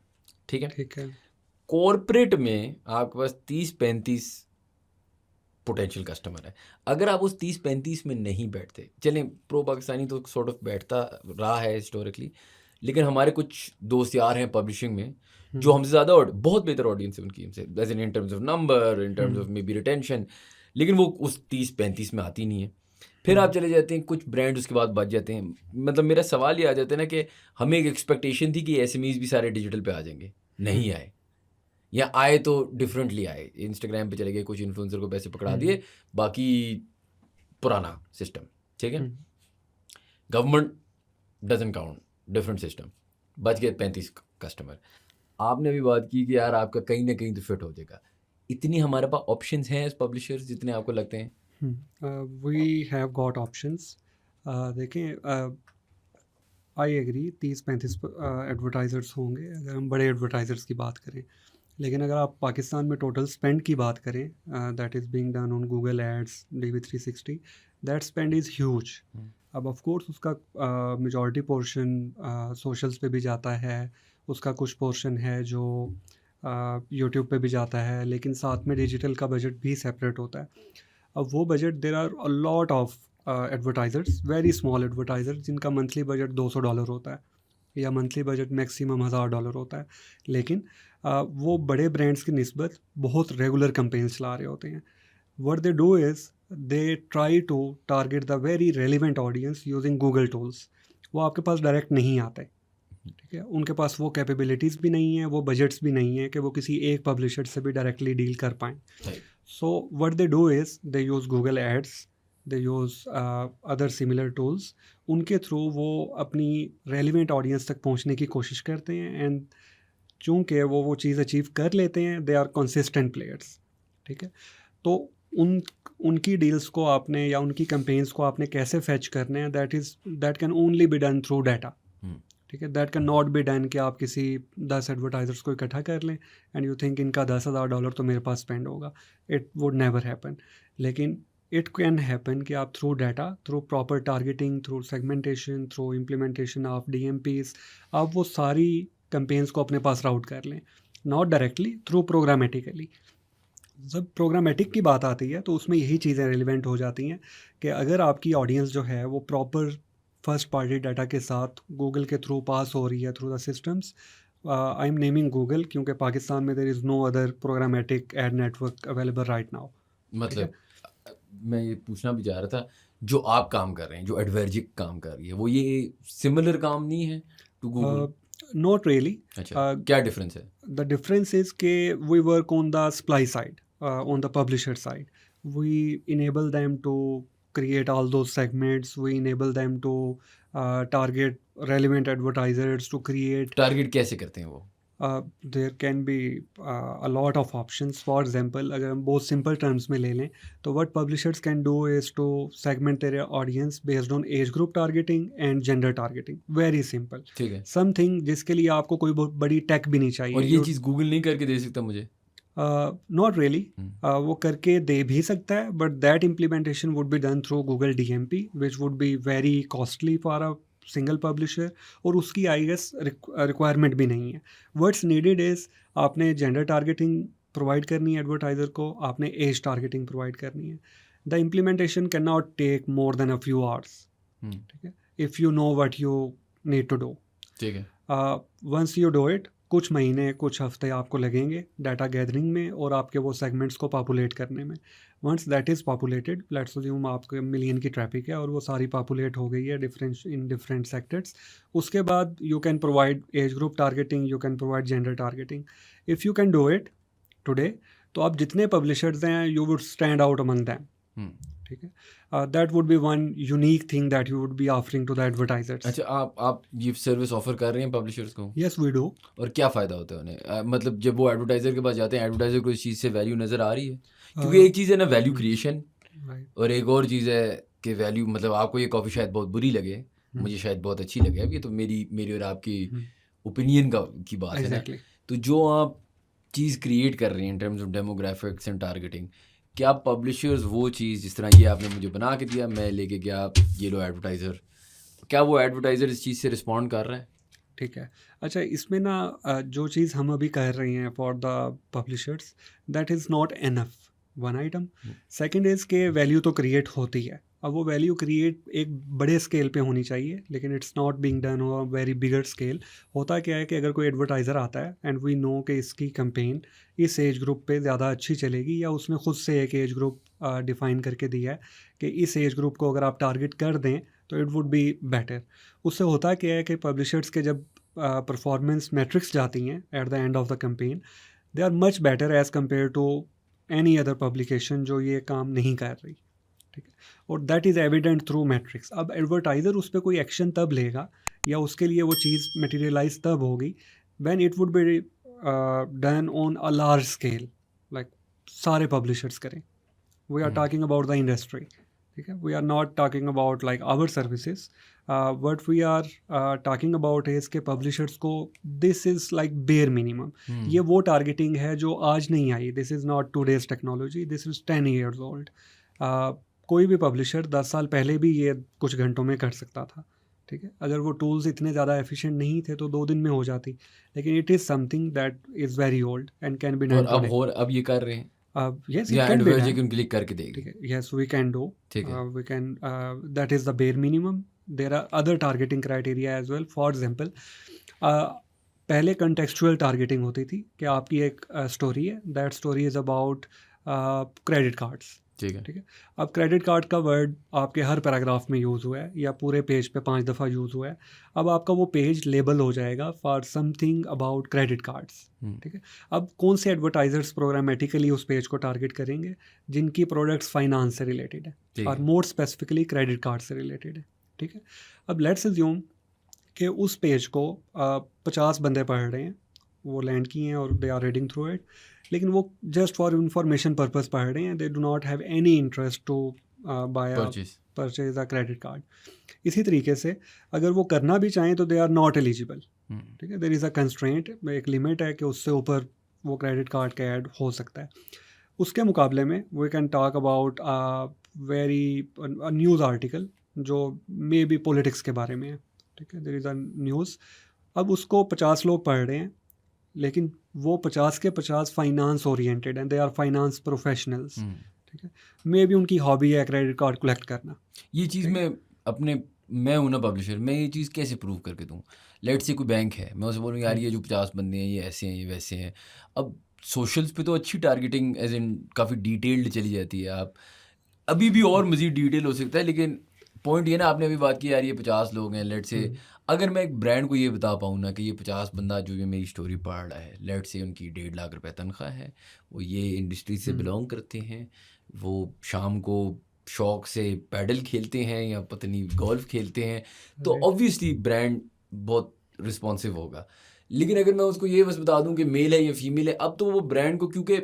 ठीक है? ठीक है, कॉर्पोरेट में आपके पास 30-35 पोटेंशियल कस्टमर है। अगर आप उस 30-35 में नहीं बैठते, चलें प्रो पाकिस्तानी तो सॉर्ट ऑफ बैठता रहा है हिस्टोरिकली, लेकिन हमारे कुछ दोस्त यार हैं पब्लिशिंग में, जो हुँ, हमसे ज़्यादा बहुत बेहतर ऑडियंस है उनकी हमसे, as in terms of number, in terms hmm, of maybe retention, लेकिन वो उस 30-35 में आती नहीं है। फिर हुँ, आप चले जाते हैं, कुछ ब्रांड उसके बाद बच जाते हैं। मतलब मेरा सवाल ये आ जाता है ना कि हमें एक एक्सपेक्टेशन थी कि एसएमईज़ भी सारे डिजिटल पे आ जाएँगे, हुँ, नहीं आए। या आए तो डिफरेंटली आए। इंस्टाग्राम पे चले गए, कुछ इन्फ्लुएंसर को पैसे पकड़ा हुँ, दिए, बाकी पुराना सिस्टम, ठीक है? हुँ। Government doesn't count, different system. बच गए 35 कस्टमर। आपने अभी बात की कि यार आपका कहीं न कहीं तो फिट हो जाएगा। इतनी हमारे पास ऑप्शंस हैं एज़ पब्लिशर्स जितने आपको लगते हैं? We have got options. देखें, आई एग्री 30-35 एडवर्टाइज़र्स होंगे अगर हम बड़े एडवर्टाइज़र्स की बात करें। लेकिन अगर आप पाकिस्तान में टोटल स्पेंड की बात करें, that is being done on Google ads, DV360, that spend is huge. हुँ, अब ऑफ कोर्स उसका मेजॉरिटी पोर्शन सोशल्स पे भी जाता है, उसका कुछ पोर्शन है जो यूट्यूब पे भी जाता है, लेकिन साथ में डिजिटल का बजट भी सेपरेट होता है। अब वो budget, there are a lot of advertisers, very small advertisers जिनका मंथली बजट $200 होता है, या मंथली बजट मैक्सिमम $1000 होता है। लेकिन वो बड़े ब्रांड्स की निस्बत बहुत रेगुलर कैंपेन्स चला रहे होते हैं। What they do is they try to target the very relevant audience using Google tools. वो आपके पास डायरेक्ट नहीं आते, ठीक है? उनके पास वो कैपेबिलिटीज़ भी नहीं है, वो बजट्स भी नहीं है कि वो किसी एक पब्लिशर से भी डायरेक्टली डील कर पाएँ। Right. So what they do is they use Google Ads, they use other similar tools. उनके थ्रू वो अपनी रेलिवेंट ऑडियंस तक पहुंचने की कोशिश करते हैं, एंड चूंकि वो चीज़ अचीव कर लेते हैं, दे आर कंसिस्टेंट प्लेयर्स, ठीक है? तो उन उनकी डील्स को आपने या उनकी कैंपेन्स को आपने कैसे फैच करना है, that can only be done through data, हुँ, ठीक है? That can not be done कि आप किसी 10 एडवर्टाइजर्स को इकट्ठा कर लें एंड यू थिंक इनका $10,000 तो मेरे पास स्पेंड होगा। It would never happen. लेकिन इट कैन हैपन कि आप through data, through proper targeting, through segmentation, through implementation of DMPs, आप वो सारी कैंपेन्स को अपने पास राउट कर लें, नॉट डायरेक्टली, थ्रू प्रोग्रामेटिकली। जब प्रोग्रामेटिक की बात आती है तो उसमें यही चीज़ें रिलेवेंट हो जाती हैं कि अगर आपकी ऑडियंस जो है वो प्रॉपर फर्स्ट पार्टी डाटा के साथ गूगल के थ्रू पास हो रही है through the systems. I am naming Google क्योंकि पाकिस्तान में there is no other programmatic ad network available right now, ठीक है? मतलब मैं ये पूछना भी चाह रहा था, जो आप काम कर रहे हैं, जो एडवर्जिक काम कर रही है, वो ये सिमिलर काम नहीं है टू गूगल? Not really. अच्छा, क्या डिफरेंस है? The difference is ke we work on the supply side, on the publisher side. We enable them to create all those segments. We enable them to target relevant advertisers to create. Target कैसे करते हैं वो? There can be a lot of options. For example, अगर हम बहुत simple terms में ले लें, तो what publishers can do is to segment their audience based on age group targeting and gender targeting. Very simple. ठीक है। समथिंग जिसके लिए आपको कोई बहुत बड़ी टेक भी नहीं और चाहिए. ये चीज़ गूगल नहीं करके दे सकता मुझे? Not really. वो करके दे भी सकता है, but that implementation would be done through Google DMP, which would be very costly for a single publisher, और उसकी आई गेस रिक्वायरमेंट भी नहीं है. व्हाट्स नीडेड इज, आपने जेंडर टारगेटिंग प्रोवाइड करनी है एडवर्टाइजर को, आपने एज टारगेटिंग प्रोवाइड करनी है. The implementation can not take more than a few hours. ठीक है, if you know what you need to do. ठीक है। वंस यू डू इट, कुछ महीने कुछ हफ्ते आपको लगेंगे डाटा गैदरिंग में और आपके वो सेगमेंट्स को पॉपुलेट करने में. Once that is populated, let's assume आपके मिलियन की ट्रैफिक है और वो सारी पॉपुलेट हो गई है डिफरेंट सेक्टर्स. उसके बाद you can provide age group targeting, you can provide gender targeting. If you can do it today, तो आप जितने पब्लिशर्स हैं, you would stand out among them. ठीक है, that would be one unique thing that you would be offering to the advertisers. अच्छा, आप ये service offer कर रहे हैं पब्लिशर्स को? Yes, we do. और क्या फ़ायदा होता है उन्हें? मतलब जब वो एडवर्टाइज़र के पास जाते हैं, एडवर्टाइज़र को इस चीज़ से वैल्यू नज़र आ रही है? क्योंकि एक चीज़ है ना वैल्यू क्रिएशन, राइट. और एक और चीज़ है कि वैल्यू, मतलब आपको ये कॉफ़ी शायद बहुत बुरी लगे, मुझे शायद बहुत अच्छी लगे. अब ये तो मेरी और आपकी ओपिनियन की बात है ना. एग्जैक्टली. तो जो आप चीज़ क्रिएट कर रहे हैं इन terms of demographics and targeting, क्या पब्लिशर्स वो चीज़, जिस तरह ये आपने मुझे बना के दिया, मैं लेके गया, ये लो एडवर्टाइज़र, क्या वो एडवर्टाइज़र इस चीज़ से रिस्पॉन्ड कर रहा है? ठीक है. अच्छा, इसमें ना जो चीज़ हम अभी कह रहे हैं for the publishers, that is not enough. One item. Second is के वैल्यू तो क्रिएट होती है. अब वो वैल्यू क्रिएट एक बड़े स्केल पे होनी चाहिए, लेकिन it's not being done on a very bigger scale. होता क्या है कि अगर कोई एडवर्टाइज़र आता है एंड वी नो कि इसकी कैंपेन इस एज ग्रुप पे ज़्यादा अच्छी चलेगी, या उसने खुद से एक एज ग्रुप डिफ़ाइन करके दिया है कि इस एज ग्रुप को अगर आप टारगेट कर दें तो इट वुड बी बेटर. उससे होता क्या है कि पब्लिशर्स के जब परफॉर्मेंस मैट्रिक्स जाती हैं at the end of the campaign, they are much better as compare to any other publication जो ये काम नहीं कर रही. ठीक है, और that is evident through metrics. अब एडवर्टाइज़र उस पर कोई एक्शन तब लेगा या उसके लिए वो चीज़ मटेरियलाइज तब होगी when it would be done on a large scale, like सारे पब्लिशर्स करें. We are talking about the industry. ठीक है, we are not talking about like our services. What we are talking about is के publishers को this is like bare minimum. ये वो targeting है जो आज नहीं आई. This is not today's technology, this is 10 years old. कोई भी पब्लिशर 10 साल पहले भी ये कुछ घंटों में कर सकता था. ठीक है, अगर वो टूल्स इतने ज़्यादा एफिशिएंट नहीं थे तो 2 दिन में हो जाती. लेकिन it is something that is very old and can be done today. अब ये कर रहे हैं Yes, या it can be advertiser done. Click करके देगी? ठीक है, yes, we can do. ठीक है. We can. That is the bare minimum. There are other targeting criteria as well. For example, पहले contextual targeting होती थी कि आपकी एक स्टोरी है, that story is about credit cards. ठीक है. ठीक है, अब क्रेडिट कार्ड का वर्ड आपके हर पैराग्राफ में यूज़ हुआ है या पूरे पेज पे 5 दफ़ा यूज़ हुआ है. अब आपका वो पेज लेबल हो जाएगा for something about credit cards. ठीक है, अब कौन से एडवर्टाइजर्स प्रोग्रामेटिकली उस पेज को टारगेट करेंगे? जिनकी प्रोडक्ट्स फाइनेंस से रिलेटेड है और मोर स्पेसिफिकली क्रेडिट कार्ड से रिलेटेड है. ठीक है, अब लेट्स अज्यूम कि उस पेज को 50 बंदे पढ़ रहे हैं, वो लैंड किए हैं और they are reading through it, लेकिन वो जस्ट फॉर इंफॉर्मेशन पर्पस पढ़ रहे हैं. They do not have any interest to buy purchase a credit card. इसी तरीके से अगर वो करना भी चाहें तो दे आर नॉट एलिजिबल. ठीक है, देयर इज़ अ कंस्ट्रेंट, एक लिमिट है कि उससे ऊपर वो क्रेडिट कार्ड का ऐड हो सकता है. उसके मुकाबले में we can talk about very news article जो मे बी पॉलिटिक्स के बारे में है. ठीक है, देयर इज़ अ न्यूज़. अब उसको 50 लोग पढ़ रहे हैं, लेकिन वो 50 के 50 फाइनेंस ओरिएंटेड हैं, दे आर फाइनेंस प्रोफेशनल्स. ठीक है, मे बी उनकी हॉबी है क्रेडिट कार्ड कलेक्ट करना. ये चीज़ मैं हूँ ना पब्लिशर, मैं ये चीज़ कैसे प्रूव करके दूँ? लेट्स से कोई बैंक है, मैं उसे बोलूँ यार ये जो 50 बंदे हैं ये ऐसे हैं, ये वैसे हैं. अब सोशल्स पे तो अच्छी टारगेटिंग एज इन काफ़ी डिटेल्ड चली जाती है. आप अभी भी और मज़ीद डिटेल हो सकता है, लेकिन पॉइंट ये ना, आपने अभी बात की यार ये 50 लोग हैं. लेट्स से अगर मैं एक ब्रांड को ये बता पाऊँ ना कि ये 50 बंदा जो ये मेरी स्टोरी पढ़ रहा है, लेट्स से उनकी 1.5 लाख रुपए तनख्वाह है, वो ये इंडस्ट्री से बिलोंग करते हैं, वो शाम को शौक से पैडल खेलते हैं या पता नहीं गोल्फ खेलते हैं, तो ऑब्वियसली ब्रांड बहुत रिस्पॉन्सिव होगा. लेकिन अगर मैं उसको ये बस बता दूं कि मेल है या फीमेल है, अब तो वो ब्रांड को, क्योंकि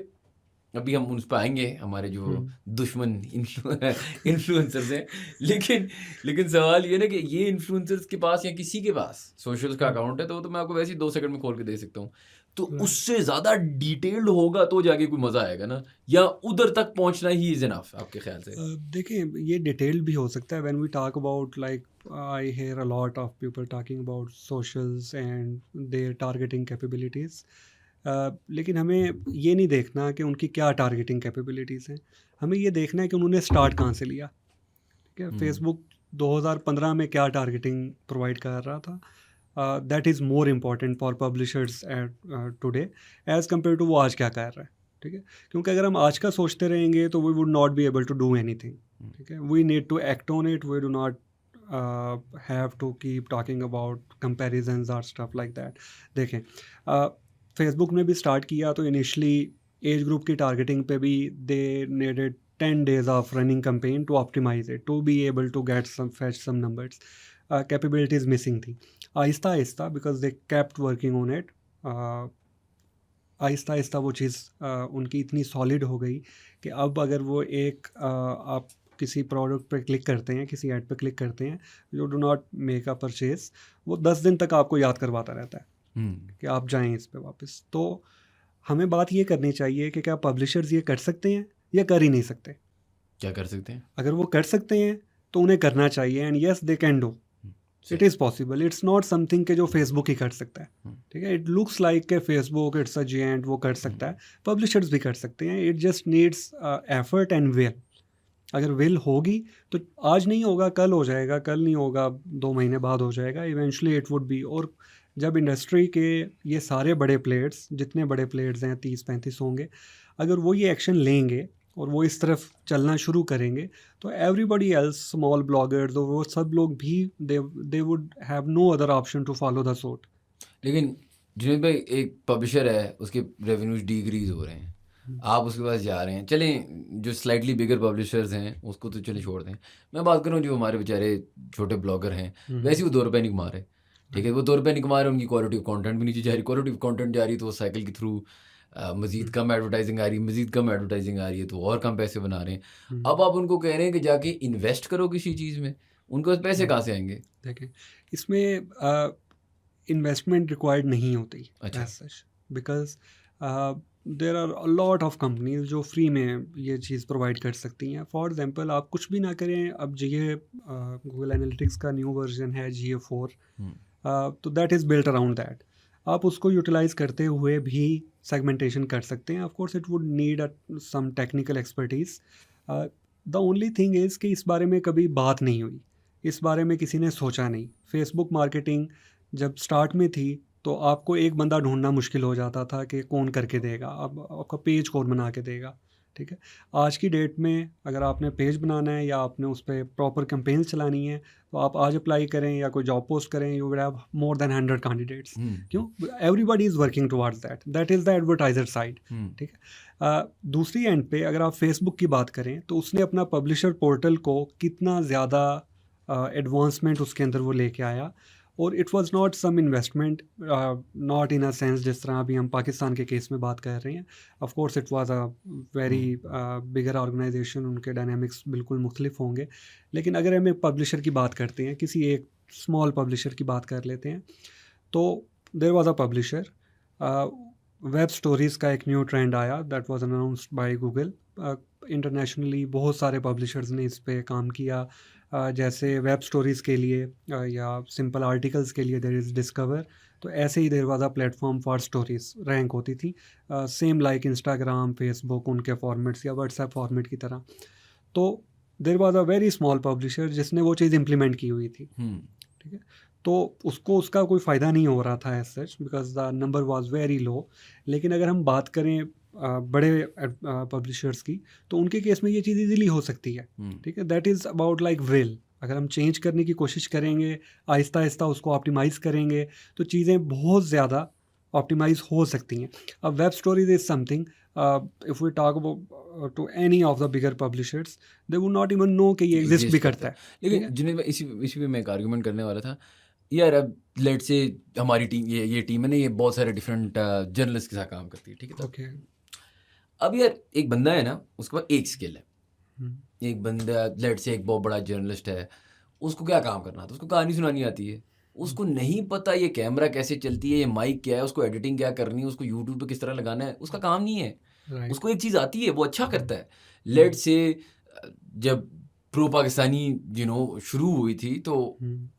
अभी हम उस पर आएंगे, हमारे जो दुश्मन इन्फ्लुएंसर्स हैं, लेकिन लेकिन सवाल ये ना कि ये इन्फ्लुएंसर्स के पास या किसी के पास सोशल का अकाउंट है, तो वो तो मैं आपको वैसे ही 2 सेकंड में खोल के दे सकता हूँ। तो उससे ज़्यादा डिटेल्ड होगा तो जाके कोई मज़ा आएगा ना, या उधर तक पहुँचना ही इज़ इनफ आपके ख्याल से? देखिए, ये डिटेल्ड भी हो सकता है। When we talk about, like I hear a lot of people talking about socials and their targeting capabilities. लेकिन हमें ये नहीं देखना कि उनकी क्या टारगेटिंग कैपेबिलिटीज़ हैं, हमें ये देखना है कि उन्होंने स्टार्ट कहाँ से लिया। ठीक है, फेसबुक 2015 में क्या टारगेटिंग प्रोवाइड कर रहा था, that is more important for publishers today as compare to वो आज क्या कर रहा है। ठीक है, क्योंकि अगर हम आज का सोचते रहेंगे तो we would not be able to do anything. ठीक है, we need to act on it, we do not have to keep talking about comparisons और स्टफ लाइक दैट। देखें, फेसबुक ने भी स्टार्ट किया तो इनिशली एज ग्रुप की targeting पे भी they needed 10 days of running campaign to optimize it, to be able to get some fetch some numbers. Capabilities missing थी। Aahista Aahista because they kept working on it, Aahista Aahista वो चीज़ उनकी इतनी solid हो गई कि अब अगर वो एक आप किसी प्रोडक्ट पे क्लिक करते हैं, किसी ऐड पे क्लिक करते हैं, you do not make a purchase, वो 10 दिन तक आपको याद करवाता रहता है कि आप जाएं इस पे वापस। तो हमें बात ये करनी चाहिए कि क्या पब्लिशर्स ये कर सकते हैं या कर ही नहीं सकते। क्या कर सकते हैं? अगर वो कर सकते हैं तो उन्हें करना चाहिए, and yes they can do, it is possible. It's not something के जो फेसबुक ही कर सकता है। ठीक है, इट लुक्स लाइक के फेसबुक इट्स अ जिएंट, वो कर सकता है, पब्लिशर्स भी कर सकते हैं। It just needs effort and will. अगर विल होगी तो आज नहीं होगा कल हो जाएगा, कल नहीं होगा 2 महीने बाद हो जाएगा, इवेंचुअली इट वुड बी। और जब इंडस्ट्री के ये सारे बड़े प्लेयर्स, जितने बड़े प्लेयर्स हैं 30-35 होंगे, अगर वो ये एक्शन लेंगे और वो इस तरफ चलना शुरू करेंगे तो एवरीबडी एल्स, स्मॉल ब्लॉगर्स और वो सब लोग भी, they would have no other option to follow the suit. लेकिन जुनेद भाई, एक पब्लिशर है, उसके रेवेन्यूज डिक्रीज हो रहे हैं, आप उसके पास जा रहे हैं, चलें जो स्लाइटली बिगर पब्लिशर्स हैं उसको तो चले छोड़ दें, मैं बात कर रहा हूँ जो हमारे बेचारे छोटे ब्लॉगर हैं, वैसे ही वो 2 रुपये नहीं कमा रहे। ठीक है, वो 2 रुपये नहीं कमा रहे, उनकी क्वालिटी ऑफ कंटेंट भी नीचे जा रही, क्वालिटी ऑफ कंटेंट जा रही है तो वो साइकिल के थ्रू मज़ीद कम एडवर्टाइजिंग आ रही है, मज़ीद कम एडवर्टाइजिंग आ रही है तो और कम पैसे बना रहे हैं। अब आप उनको कह रहे हैं कि जाके इन्वेस्ट करो किसी चीज़ में, उनको पैसे कहाँ से आएंगे? देखें, इसमें इन्वेस्टमेंट रिक्वायर्ड नहीं होती अच्छा। As such, because there are a lot of companies जो फ्री में ये चीज़ प्रोवाइड कर सकती हैं। फॉर एग्जांपल, आप कुछ भी ना करें, अब गूगल एनालिटिक्स का न्यू वर्जन है GA4, तो that is built around that. आप उसको यूटिलाइज करते हुए भी सेगमेंटेशन कर सकते हैं। Of course it would need some technical expertise. The only thing is कि इस बारे में कभी बात नहीं हुई, इस बारे में किसी ने सोचा नहीं। फेसबुक मार्केटिंग जब स्टार्ट में थी तो आपको एक बंदा ढूंढना मुश्किल हो जाता था कि कौन करके देगा, अब आपका पेज कौन बना के देगा। ठीक है, आज की डेट में अगर आपने पेज बनाना है या आपने उस पर प्रॉपर कैंपेन चलानी है तो आप आज अप्लाई करें या कोई जॉब पोस्ट करें, you will have more than 100 candidates. क्यों? Everybody is working towards that, that is the advertiser side. ठीक है, दूसरी एंड पे अगर आप फेसबुक की बात करें तो उसने अपना पब्लिशर पोर्टल को कितना ज़्यादा एडवांसमेंट उसके अंदर वो लेके आया, और it was not some investment, not in a sense जिस तरह अभी हम पाकिस्तान के केस में बात कर रहे हैं। Of course it was a very bigger organization, उनके डायनामिक्स बिल्कुल मुख्तलिफ होंगे। लेकिन अगर हम एक पब्लिशर की बात करते हैं, किसी एक स्मॉल पब्लिशर की बात कर लेते हैं, तो there was a publisher, web stories का एक न्यू ट्रेंड आया, that was announced by Google. Internationally बहुत सारे पब्लिशर्स ने इस पे काम किया, जैसे वेब स्टोरीज़ के लिए या सिंपल आर्टिकल्स के लिए देयर इज़ डिस्कवर, तो ऐसे ही there was a platform for stories rank होती थी, सेम लाइक इंस्टाग्राम, फेसबुक, उनके फॉर्मेट्स या व्हाट्सएप फॉर्मेट की तरह। तो there was a very small publisher जिसने वो चीज़ इम्प्लीमेंट की हुई थी। ठीक है, तो उसको उसका कोई फ़ायदा नहीं हो रहा था as such, because the number was very low. लेकिन अगर हम बात करें बड़े पब्लिशर्स की, तो उनके केस में ये चीज़ इजीली हो सकती है। ठीक है, that is about like will. अगर हम चेंज करने की कोशिश करेंगे, आहिस्ता आहिस्ता उसको ऑप्टिमाइज़ करेंगे, तो चीज़ें बहुत ज़्यादा ऑप्टिमाइज़ हो सकती हैं। अब web stories is something, if we talk about to any of the bigger publishers, they would not even know कि ये एग्जिस्ट भी करता है। लेकिन जुनेद भाई, इसी इसी पे मैं एक आर्गूमेंट करने वाला था। यार अब लेट से हमारी टीम ये टीम है ना, ये बहुत सारे डिफरेंट जर्नलिस्ट के साथ काम करती है, ठीक है। तो ओके। अब यार एक बंदा है ना, उसके पास एक स्किल है। हम्म। एक बंदा लेट से एक बहुत बड़ा जर्नलिस्ट है, उसको क्या काम करना आता है? उसको कहानी सुनानी आती है। उसको नहीं पता ये कैमरा कैसे चलती है, ये माइक क्या है, उसको एडिटिंग क्या करनी है, उसको यूट्यूब पे किस तरह लगाना है, उसका काम नहीं है। राइट। उसको एक चीज़ आती है, वो अच्छा करता है। लेट से जब प्रो पाकिस्तानी शुरू हुई थी, तो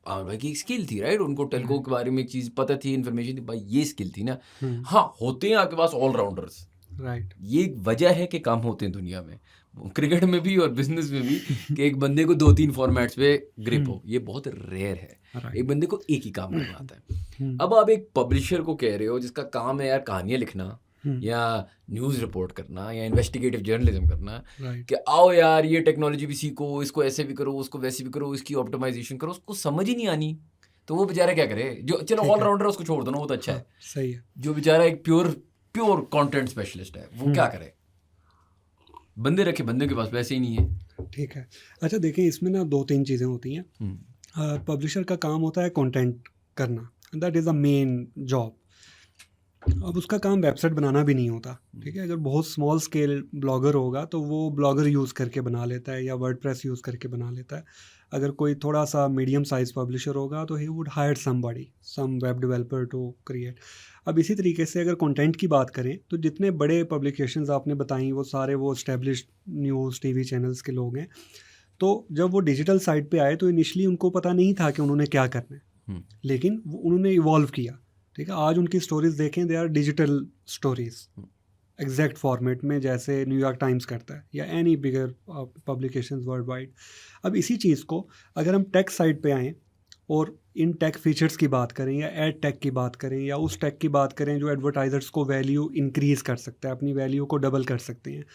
आमिर भाई की एक स्किल थी, राइट। उनको टेलको के बारे में एक चीज़ पता थी, इन्फॉर्मेशन थी, भाई ये स्किल थी ना। हाँ, होते हैं आपके पास ऑलराउंडर्स, राइट। ये एक वजह है कि कम होते हैं दुनिया में, क्रिकेट में भी और बिजनेस में भी, कि एक बंदे को 2-3 फॉर्मेट्स पे ग्रिप हो, ये बहुत रेयर है। राइट। एक बंदे को एक ही काम करना आता है। अब आप एक पब्लिशर को कह रहे हो जिसका काम है यार कहानियाँ लिखना या न्यूज़ रिपोर्ट करना या इन्वेस्टिगेटिव जर्नलिज्म करना, राइट। कि आओ यार ये टेक्नोलॉजी भी सीखो, इसको ऐसे भी करो, उसको वैसे भी करो, इसकी ऑप्टिमाइजेशन करो, उसको समझ ही नहीं आनी, तो वो बेचारा क्या करे? जो चलो ठीक है। ऑलराउंडर उसको छोड़ दो ना, वो तो अच्छा हाँ, है। सही है। जो बेचारा एक प्योर कंटेंट स्पेशलिस्ट है, वो क्या करे? बंदे रखे, बंदे के पास पैसे ही नहीं है। ठीक है। अच्छा देखिए, इसमें ना 2-3 चीज़ें होती हैं। पब्लिशर का काम होता है कंटेंट करना, that is the main job. अब उसका काम वेबसाइट बनाना भी नहीं होता, ठीक है। अगर बहुत स्मॉल स्केल ब्लॉगर होगा तो वो ब्लॉगर यूज़ करके बना लेता है या वर्डप्रेस यूज़ करके बना लेता है। अगर कोई थोड़ा सा मीडियम साइज़ पब्लिशर होगा तो ही would hire somebody, some web developer to create. अब इसी तरीके से अगर कंटेंट की बात करें तो जितने बड़े पब्लिकेशंस आपने बताई वो सारे वो एस्टेब्लिश्ड न्यूज़ टीवी चैनल्स के लोग हैं। तो जब वो डिजिटल साइट पे आए तो इनिशियली उनको पता नहीं था कि उन्होंने क्या करना है, लेकिन उन्होंने इवॉल्व किया, ठीक है। आज उनकी स्टोरीज देखें, they are digital stories, exact format में, जैसे न्यूयॉर्क टाइम्स करता है या any bigger publications worldwide. अब इसी चीज़ को अगर हम टेक साइड पे आएँ और इन टेक फीचर्स की बात करें या एड टेक की बात करें या उस टेक की बात करें जो एडवर्टाइजर्स को वैल्यू इंक्रीज़ कर सकता है, अपनी वैल्यू को डबल कर सकते हैं,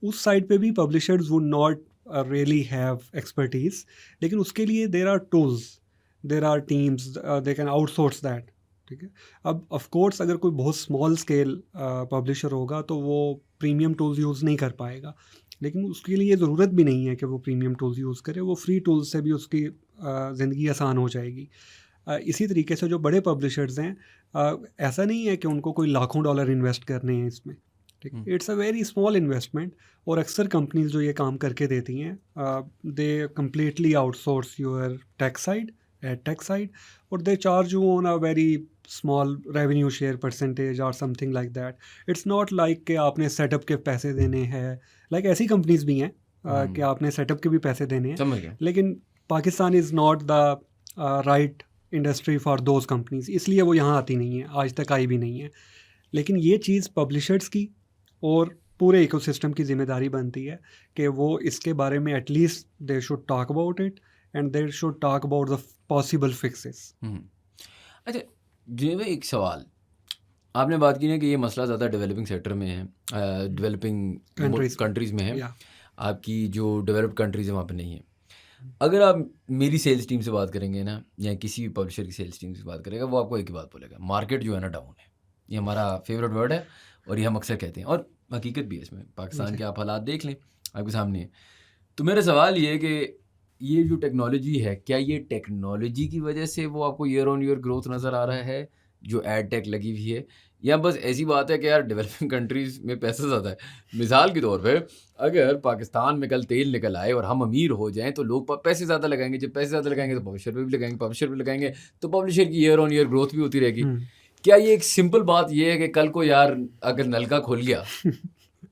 उस साइड पे भी publishers would not really have expertise. लेकिन उसके लिए there are tools, there are teams, they can outsource that, ठीक है। अब ऑफ कोर्स अगर कोई बहुत स्मॉल स्केल पब्लिशर होगा तो वो प्रीमियम टूल्स यूज़ नहीं कर पाएगा, लेकिन उसके लिए ज़रूरत भी नहीं है कि वो प्रीमियम टूल्स यूज़ करे, वो फ्री टूल्स से भी उसकी ज़िंदगी आसान हो जाएगी। इसी तरीके से जो बड़े पब्लिशर्स हैं, ऐसा नहीं है कि उनको कोई लाखों डॉलर इन्वेस्ट करने हैं इसमें, ठीक है। It's a very small investment. और अक्सर कंपनीज जो ये काम करके देती हैं, they completely outsource your tech side, tech side, और they charge you on a very small revenue share percentage और something like that. It's not like कि आपने सेटअप के पैसे देने हैं, लाइक ऐसी कंपनीज भी हैं कि आपने सेटअप के भी पैसे देने हैं, समझ गया। लेकिन Pakistan is not the right industry for those companies, इसलिए वो यहाँ आती नहीं है, आज तक आई भी नहीं है। लेकिन ये चीज़ पब्लिशर्स की और पूरे इकोसिस्टम की जिम्मेदारी बनती है कि वो इसके बारे में at least they should talk about it and they should talk about the possible fixes. अच्छा जी भाई, एक सवाल आपने बात की ना कि ये मसला ज़्यादा डेवलपिंग सेक्टर में है, डेवलपिंग कंट्रीज़ में है, आपकी जो डेवलप्ड कंट्रीज़ है वहाँ पे नहीं है। अगर आप मेरी सेल्स टीम से बात करेंगे ना या किसी भी पब्लिशर की सेल्स टीम से बात करेगा, वो आपको एक ही बात बोलेगा, मार्केट जो है ना डाउन है। ये हमारा फेवरेट वर्ड है और ये हम अक्सर कहते हैं, और हकीकत भी है इसमें। पाकिस्तान के आप हालात देख लें, आपके सामने है। तो मेरा सवाल ये है कि ये जो टेक्नोलॉजी है, क्या ये टेक्नोलॉजी की वजह से वो आपको ईयर ऑन ईयर ग्रोथ नज़र आ रहा है जो एड टेक लगी हुई है, या बस ऐसी बात है कि यार डेवलपिंग कंट्रीज़ में पैसा ज़्यादा है? मिसाल के तौर पे अगर पाकिस्तान में कल तेल निकल आए और हम अमीर हो जाएं तो लोग पैसे ज़्यादा लगाएंगे, जब पैसे ज़्यादा लगाएंगे तो पब्लिशर पे भी लगाएंगे, पब्लिशर पे लगाएंगे तो पब्लिशर की ईयर ऑन ईयर ग्रोथ भी होती रहेगी। क्या ये एक सिंपल बात ये है कि कल को यार अगर नलका खुल गया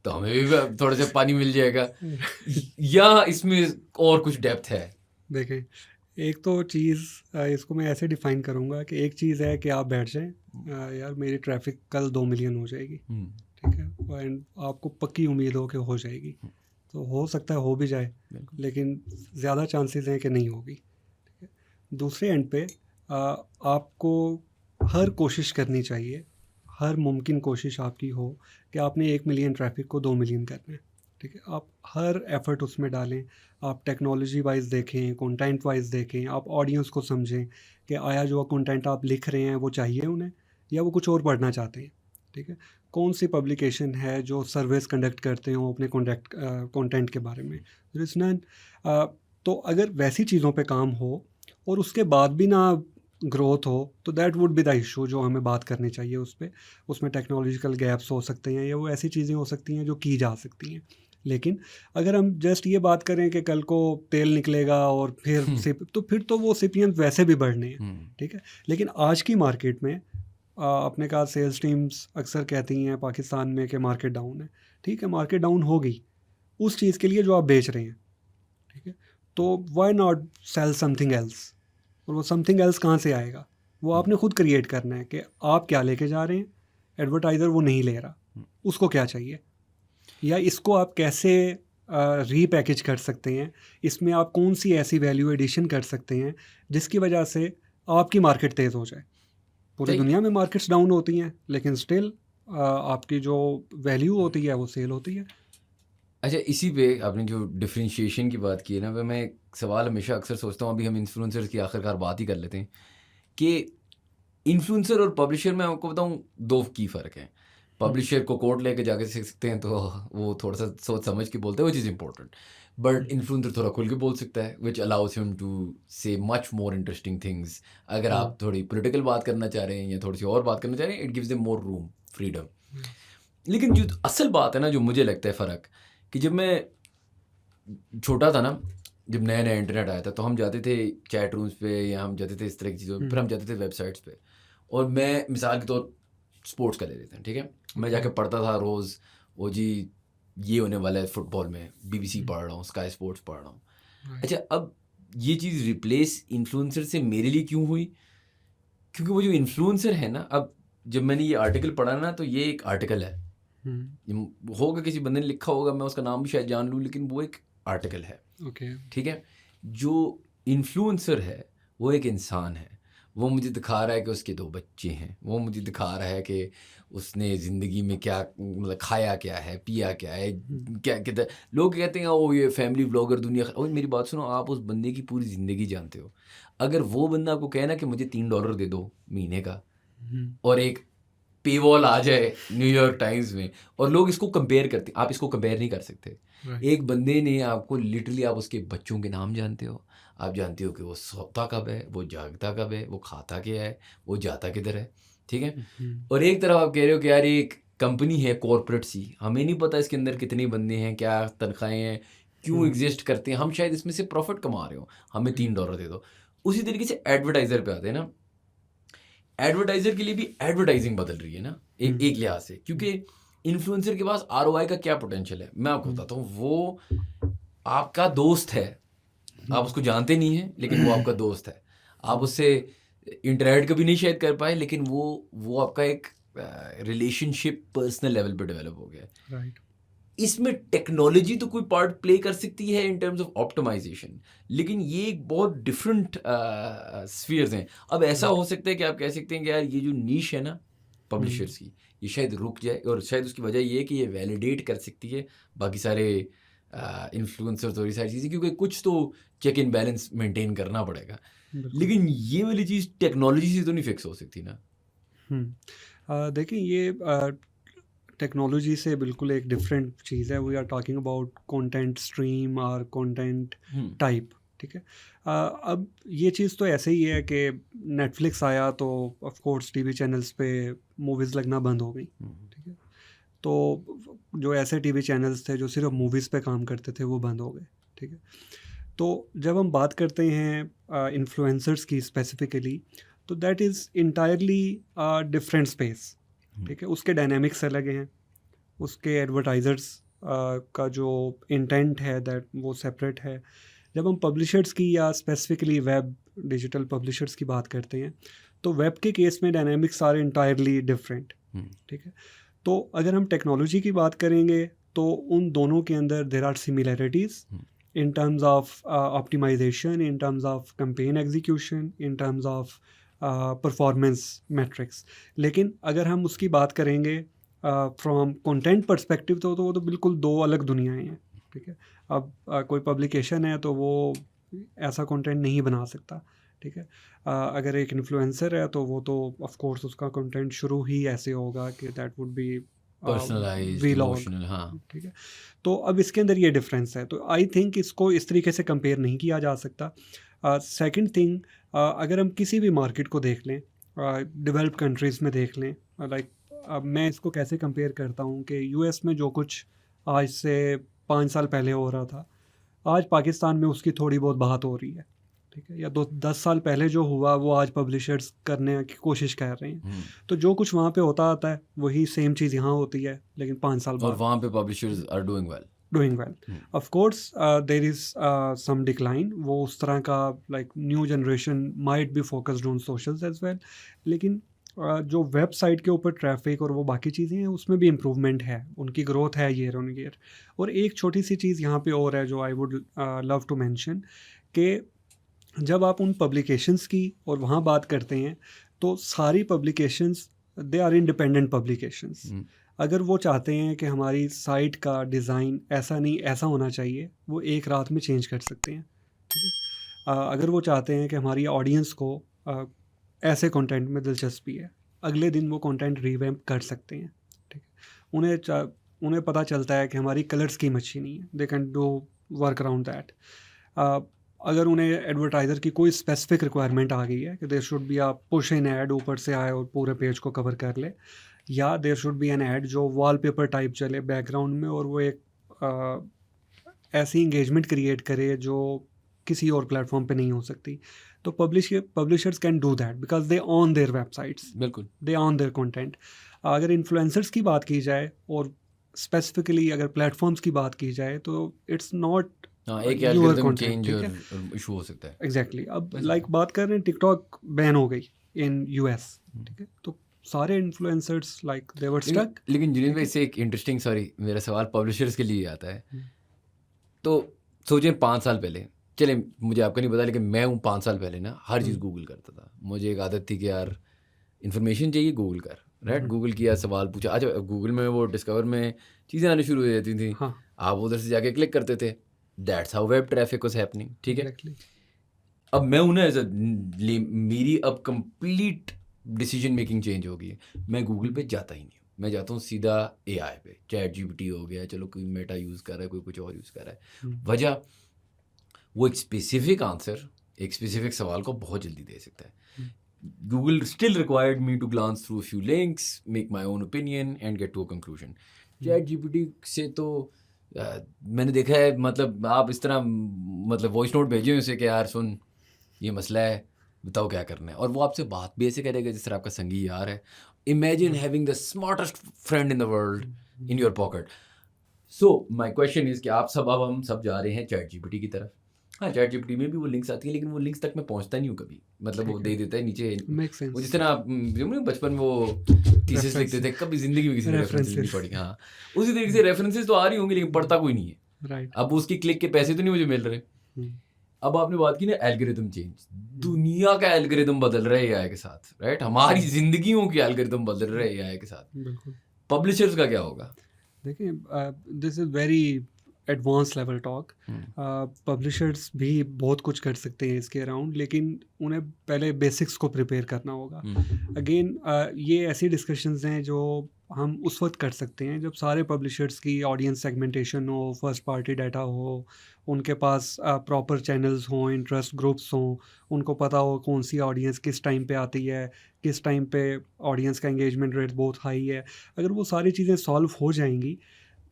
तो हमें भी थोड़ा सा पानी मिल जाएगा, या इसमें और कुछ डेप्थ है? देखें, एक तो चीज़ इसको मैं ऐसे डिफ़ाइन करूँगा कि एक चीज़ है कि आप बैठ जाएं, यार मेरी ट्रैफिक कल 2 मिलियन हो जाएगी, ठीक है, एंड आपको पक्की उम्मीद हो कि हो जाएगी, तो हो सकता है हो भी जाए, लेकिन ज़्यादा चांसेस हैं कि नहीं होगी, ठीक है। दूसरे एंड पे आपको हर कोशिश करनी चाहिए, हर मुमकिन कोशिश आपकी हो कि आपने 1 मिलियन ट्रैफिक को 2 मिलियन करना है, ठीक है। आप हर एफर्ट उसमें डालें, आप टेक्नोलॉजी वाइज देखें, कंटेंट वाइज देखें, आप ऑडियंस को समझें कि आया जो कंटेंट आप लिख रहे हैं वो चाहिए उन्हें या वो कुछ और पढ़ना चाहते हैं, ठीक है। कौन सी पब्लिकेशन है जो सर्वेस कंडक्ट करते हो अपने कंटेंट के बारे में, तो अगर वैसी चीज़ों पे काम हो और उसके बाद भी ना ग्रोथ हो, तो that would be the issue जो हमें बात करनी चाहिए उस पे। उसमें टेक्नोलॉजिकल गैप्स हो सकते हैं या वो ऐसी चीज़ें हो सकती हैं जो की जा सकती हैं। लेकिन अगर हम जस्ट ये बात करें कि कल को तेल निकलेगा और फिर तो फिर तो वो सिपियंस वैसे भी बढ़ने हैं, ठीक है। लेकिन आज की मार्केट में अपने कहा सेल्स टीम्स अक्सर कहती हैं पाकिस्तान में कि मार्केट डाउन है। ठीक है, मार्केट डाउन होगी उस चीज़ के लिए जो आप बेच रहे हैं, ठीक है। तो why not sell something else? और वो समथिंग एल्स कहाँ से आएगा? वो आपने खुद क्रिएट करना है कि आप क्या लेके जा रहे हैं। एडवर्टाइज़र वो नहीं ले रहा, उसको क्या चाहिए, या इसको आप कैसे रीपैकेज कर सकते हैं, इसमें आप कौन सी ऐसी वैल्यू एडिशन कर सकते हैं जिसकी वजह से आपकी मार्केट तेज़ हो जाए। पूरी सही। दुनिया में मार्केट्स डाउन होती हैं, लेकिन स्टिल आपकी जो वैल्यू होती है वो सेल होती है। अच्छा, इसी पे आपने जो डिफरेंशिएशन की बात की है ना, वह मैं एक सवाल हमेशा अक्सर सोचता हूँ, अभी हम इन्फ्लुएंसर्स की आखिरकार बात ही कर लेते हैं कि इन्फ्लुएंसर और पब्लिशर में आपको बताऊँ 2 की फ़र्क है। पब्लिशर को कोट लेके जाके सीख सकते हैं, तो वो थोड़ा-सा सोच समझ के बोलते हैं, which is important. But influencer थोड़ा खुल के बोल सकता है, व्हिच अलाउज़ हिम टू से मच मोर इंटरेस्टिंग थिंग्स। अगर आप थोड़ी पॉलिटिकल बात करना चाह रहे हैं या थोड़ी-सी और बात करना चाह रहे हैं, it gives them more room, freedom. लेकिन जो असल बात है ना, जो मुझे लगता है फ़र्क, कि जब मैं छोटा था ना, जब नया-नया इंटरनेट आया था, तो हम जाते थे चैट रूम्स पे या हम जाते थे इस तरह की चीज़ों पे, फिर हम जाते थे वेबसाइट्स पे। और मैं मिसाल के तौर स्पोर्ट्स का ले लेते हैं, ठीक है? मैं जाके पढ़ता था रोज़, वो जी ये होने वाला है फुटबॉल में, बीबीसी पढ़ रहा हूँ, स्काई स्पोर्ट्स पढ़ रहा हूँ। अच्छा, अब ये चीज़ रिप्लेस इन्फ्लुएंसर से मेरे लिए क्यों हुई? क्योंकि वो जो इन्फ्लुएंसर है ना, अब जब मैंने ये आर्टिकल पढ़ा ना, तो ये एक आर्टिकल है। होगा किसी बंदे ने लिखा होगा, मैं उसका नाम भी शायद जान लूँ, लेकिन वो एक आर्टिकल है, ओके। ठीक है? जो इन्फ्लुएंसर है, वो एक इंसान है। वो मुझे दिखा रहा है कि उसके 2 बच्चे हैं। वो मुझे दिखा रहा है कि उसने ज़िंदगी में क्या मतलब खाया क्या है, पिया क्या है, क्या कितना। लोग कहते हैं, "ओह! ये फैमिली व्लॉगर दुनिया।" ओए मेरी बात सुनो, आप उस बंदे की पूरी ज़िंदगी जानते हो। अगर वो बंदा आपको कहे ना कि मुझे $3 दे दो महीने का, और एक पेवॉल आ जाए न्यूयॉर्क टाइम्स में, और लोग इसको कंपेयर करते हैं, आप इसको कंपेयर नहीं कर सकते। एक बंदे ने आपको लिटरली, आप उसके बच्चों के नाम जानते हो, आप जानते हो कि वो सोता कब है, वो जागता कब है, वो खाता क्या है, वो जाता किधर है, ठीक है? और एक तरफ आप कह रहे हो कि यार ये एक कंपनी है कॉर्पोरेट सी, हमें नहीं पता इसके अंदर कितने बंदे हैं, क्या तनख्वाहें हैं, क्यों एग्जिस्ट करते हैं, हम शायद इसमें से प्रॉफिट कमा रहे हो, हमें $3 दे दो। उसी तरीके से एडवर्टाइजर पे आते हैं ना, एडवर्टाइजर के लिए भी एडवर्टाइजिंग बदल रही है ना, एक लिहाज से, क्योंकि इन्फ्लुएंसर के पास आरओआई का क्या पोटेंशियल है, मैं आपको बताता हूँ। वो आपका दोस्त है, आप उसको जानते नहीं हैं, लेकिन वो आपका दोस्त है। आप उससे इंटरैक्ट कभी नहीं शायद कर पाए, लेकिन वो आपका एक रिलेशनशिप पर्सनल लेवल पे डेवलप हो गया है। राइट। इसमें टेक्नोलॉजी तो कोई पार्ट प्ले कर सकती है इन टर्म्स ऑफ ऑप्टिमाइजेशन, लेकिन ये एक बहुत डिफरेंट स्फीयर्स हैं। अब ऐसा हो सकता है कि आप कह सकते हैं कि यार ये जो नीश है ना पब्लिशर्स की, ये शायद रुक जाए, और शायद उसकी वजह ये है कि ये वैलिडेट कर सकती है बाकी सारे इन्फ्लुएंसर्स और ये सारी चीज़ें, क्योंकि कुछ तो चेक इन बैलेंस मेंटेन करना पड़ेगा। लेकिन ये वाली चीज़ टेक्नोलॉजी से तो नहीं फिक्स हो सकती ना। देखिए ये टेक्नोलॉजी से बिल्कुल एक डिफरेंट चीज़ है। We are talking about content stream और कंटेंट टाइप, ठीक है। अब ये चीज़ तो ऐसे ही है कि नेटफ्लिक्स आया तो ऑफ कोर्स टीवी चैनल्स पे मूवीज़ लगना बंद हो गई, ठीक है। तो जो ऐसे टीवी चैनल्स थे जो सिर्फ मूवीज़ पे काम करते थे वो बंद हो गए, ठीक है। तो जब हम बात करते हैं इन्फ्लुएंसर्स की स्पेसिफिकली, तो that is entirely different space, ठीक है। उसके डायनामिक्स अलग हैं, उसके एडवर्टाइजर्स का जो इंटेंट है दैट वो सेपरेट है। जब हम पब्लिशर्स की या स्पेसिफिकली वेब डिजिटल पब्लिशर्स की बात करते हैं, तो वेब के केस में डायनामिक्स आर इंटायरली डिफरेंट, ठीक है। तो अगर हम टेक्नोलॉजी की बात करेंगे तो उन दोनों के अंदर there are similarities in terms of optimization, in terms of campaign execution, in terms of performance metrics. लेकिन अगर हम उसकी बात करेंगे फ्रॉम कंटेंट पर्सपेक्टिव, तो वो तो बिल्कुल दो अलग दुनियाएं हैं, ठीक है। अब कोई पब्लिकेशन है तो वो ऐसा कंटेंट नहीं बना सकता, ठीक है। अगर एक इन्फ्लुएंसर है तो वो तो ऑफ कोर्स उसका कंटेंट शुरू ही ऐसे होगा कि that would B personalised, vlog, emotional, हाँ। ठीक है। तो अब इसके अंदर ये डिफरेंस है, तो आई थिंक इसको इस तरीके से कंपेयर नहीं किया जा सकता। सेकंड थिंग, अगर हम किसी भी मार्केट को देख लें, डेवलप्ड कंट्रीज़ में देख लें, लाइक मैं इसको कैसे कंपेयर करता हूँ कि यूएस में जो कुछ आज से 5 साल पहले हो रहा था, आज पाकिस्तान में उसकी थोड़ी बहुत बात हो रही है, ठीक है, या 10 साल पहले जो हुआ वो आज पब्लिशर्स करने की कोशिश कर रहे हैं। तो जो कुछ वहाँ पे होता आता है वही सेम चीज़ यहाँ होती है, लेकिन 5 साल और बाद वहाँ पे publishers are doing well. Doing well. Of course there is some decline, वो उस तरह का, like new generation might be focused on socials as well, लेकिन जो वेबसाइट के ऊपर ट्रैफिक और वो बाकी चीज़ें हैं उसमें भी इम्प्रूवमेंट है, उनकी ग्रोथ है ईयर ऑन ईयर। और एक छोटी सी चीज़ यहाँ पे और है जो I would love to mention, कि जब आप उन पब्लिकेशंस की और वहाँ बात करते हैं तो सारी publications they are independent publications. अगर वो चाहते हैं कि हमारी साइट का डिज़ाइन ऐसा नहीं ऐसा होना चाहिए, वो एक रात में चेंज कर सकते हैं, ठीक है। अगर वो चाहते हैं कि हमारी ऑडियंस को ऐसे कंटेंट में दिलचस्पी है, अगले दिन वो कंटेंट रिवैम्प कर सकते हैं, ठीक है। उन्हें पता चलता है कि हमारी कलर स्कीम अच्छी नहीं है, they can do work around that. अगर उन्हें एडवर्टाइज़र की कोई स्पेसिफिक रिक्वायरमेंट आ गई है कि there should be a push in ad, ऊपर से आए और पूरे पेज को कवर कर ले, या there should be an ad जो वॉलपेपर टाइप चले बैकग्राउंड में और वो एक ऐसी इंगेजमेंट क्रिएट करे जो किसी और प्लेटफॉर्म पे नहीं हो सकती, तो publishers can do that because they on their websites, बिल्कुल। दे ऑन देयर कंटेंट। अगर इन्फ्लुएंसर्स की बात की जाए और स्पेसिफिकली अगर प्लेटफॉर्म्स की बात की जाए तो इट्स नॉट हाँ, एक your एल्गोरिथम content, चेंज ठीक और है। इशू हो सकता है। एग्जैक्टली अब वैसे लाइक बात कर रहे हैं टिकटॉक बैन हो गई इन यूएस, ठीक है, तो सारे इन्फ्लुएंसर्स लाइक दे वर लेकिन स्टक। लेकिन जुनीन भाई ठीक है। से एक इंटरेस्टिंग, सॉरी मेरा सवाल पब्लिशर्स के लिए आता है। हम्म। तो सोचें 5 साल पहले, चले मुझे आपका नहीं पता लेकिन मैं हूँ 5 साल पहले ना हर चीज़ गूगल करता था। मुझे एक आदत थी कि यार इन्फॉर्मेशन चाहिए गूगल कर, राइट? गूगल किया, सवाल पूछा। अच्छा, गूगल में वो डिस्कवर में चीज़ें आनी शुरू हो जाती थी, हाँ, आप उधर से जाके क्लिक करते थे। That's how web traffic was happening, ठीक है? एग्जैक्टली। अब मैं हूं ना एज मेरी अब कंप्लीट डिसीजन मेकिंग चेंज हो गई है। मैं गूगल पे जाता ही नहीं हूँ, मैं जाता हूँ सीधा एआई पे। चैट जीपीटी हो गया, चलो कोई मेटा यूज़ कर रहा है, कोई कुछ और यूज़ कर रहा है। वजह वो एक स्पेसिफिक आंसर एक स्पेसिफिक सवाल को बहुत जल्दी दे सकता है। Google still required me to glance through few links, make my own opinion and get to a conclusion. ChatGPT से तो मैंने देखा है, मतलब आप इस तरह मतलब वॉइस नोट भेजे उसे कि यार सुन ये मसला है, बताओ क्या करना है, और वो आपसे बात भी ऐसे करेगा जिस तरह आपका संगी यार है। Imagine having the smartest friend in the world in your pocket. So my question is कि आप सब, अब हम सब जा रहे हैं चैट जीपीटी की तरफ। हाँ, चैट जीपीटी में भी वो लिंक्स आती है, लेकिन वो लिंक्स तक मैं पहुंचता नहीं हूँ कभी। मतलब वो दे देता है नीचे, मेक वो सेंस। जिस तरह बचपन में वो थीसिस लिखते थे, कभी जिंदगी में किसी ने रेफरेंसेस नहीं पढ़ी। हाँ, उसी तरीके से रेफरेंसेस तो आ रही होंगी लेकिन पढ़ता कोई नहीं है। राइट। अब उसकी क्लिक के पैसे तो नहीं मुझे मिल रहे। अब आपने बात की ना एल्गोरिथम चेंज, दुनिया का एल्गोरिथम बदल रहा है एआई के साथ, राइट? हमारी जिंदगियों के एल्गोरिथम बदल रहे हैं एआई के साथ। बिल्कुल। पब्लिशर्स का क्या होगा? देखिए, this is very advance level talk. Publishers भी बहुत कुछ कर सकते हैं इसके अराउंड, लेकिन उन्हें पहले बेसिक्स को प्रिपेयर करना होगा। अगेन ये ऐसी डिस्कशंस हैं जो हम उस वक्त कर सकते हैं जब सारे पब्लिशर्स की ऑडियंस सेगमेंटेशन हो, फर्स्ट पार्टी डाटा हो, उनके पास प्रॉपर चैनल्स हों, इंटरेस्ट ग्रुप्स हों, उनको पता हो कौन सी ऑडियंस किस टाइम पे आती है, किस टाइम पे ऑडियंस का एंगेजमेंट रेट बहुत हाई है। अगर वो सारी चीज़ें सॉल्व हो जाएंगी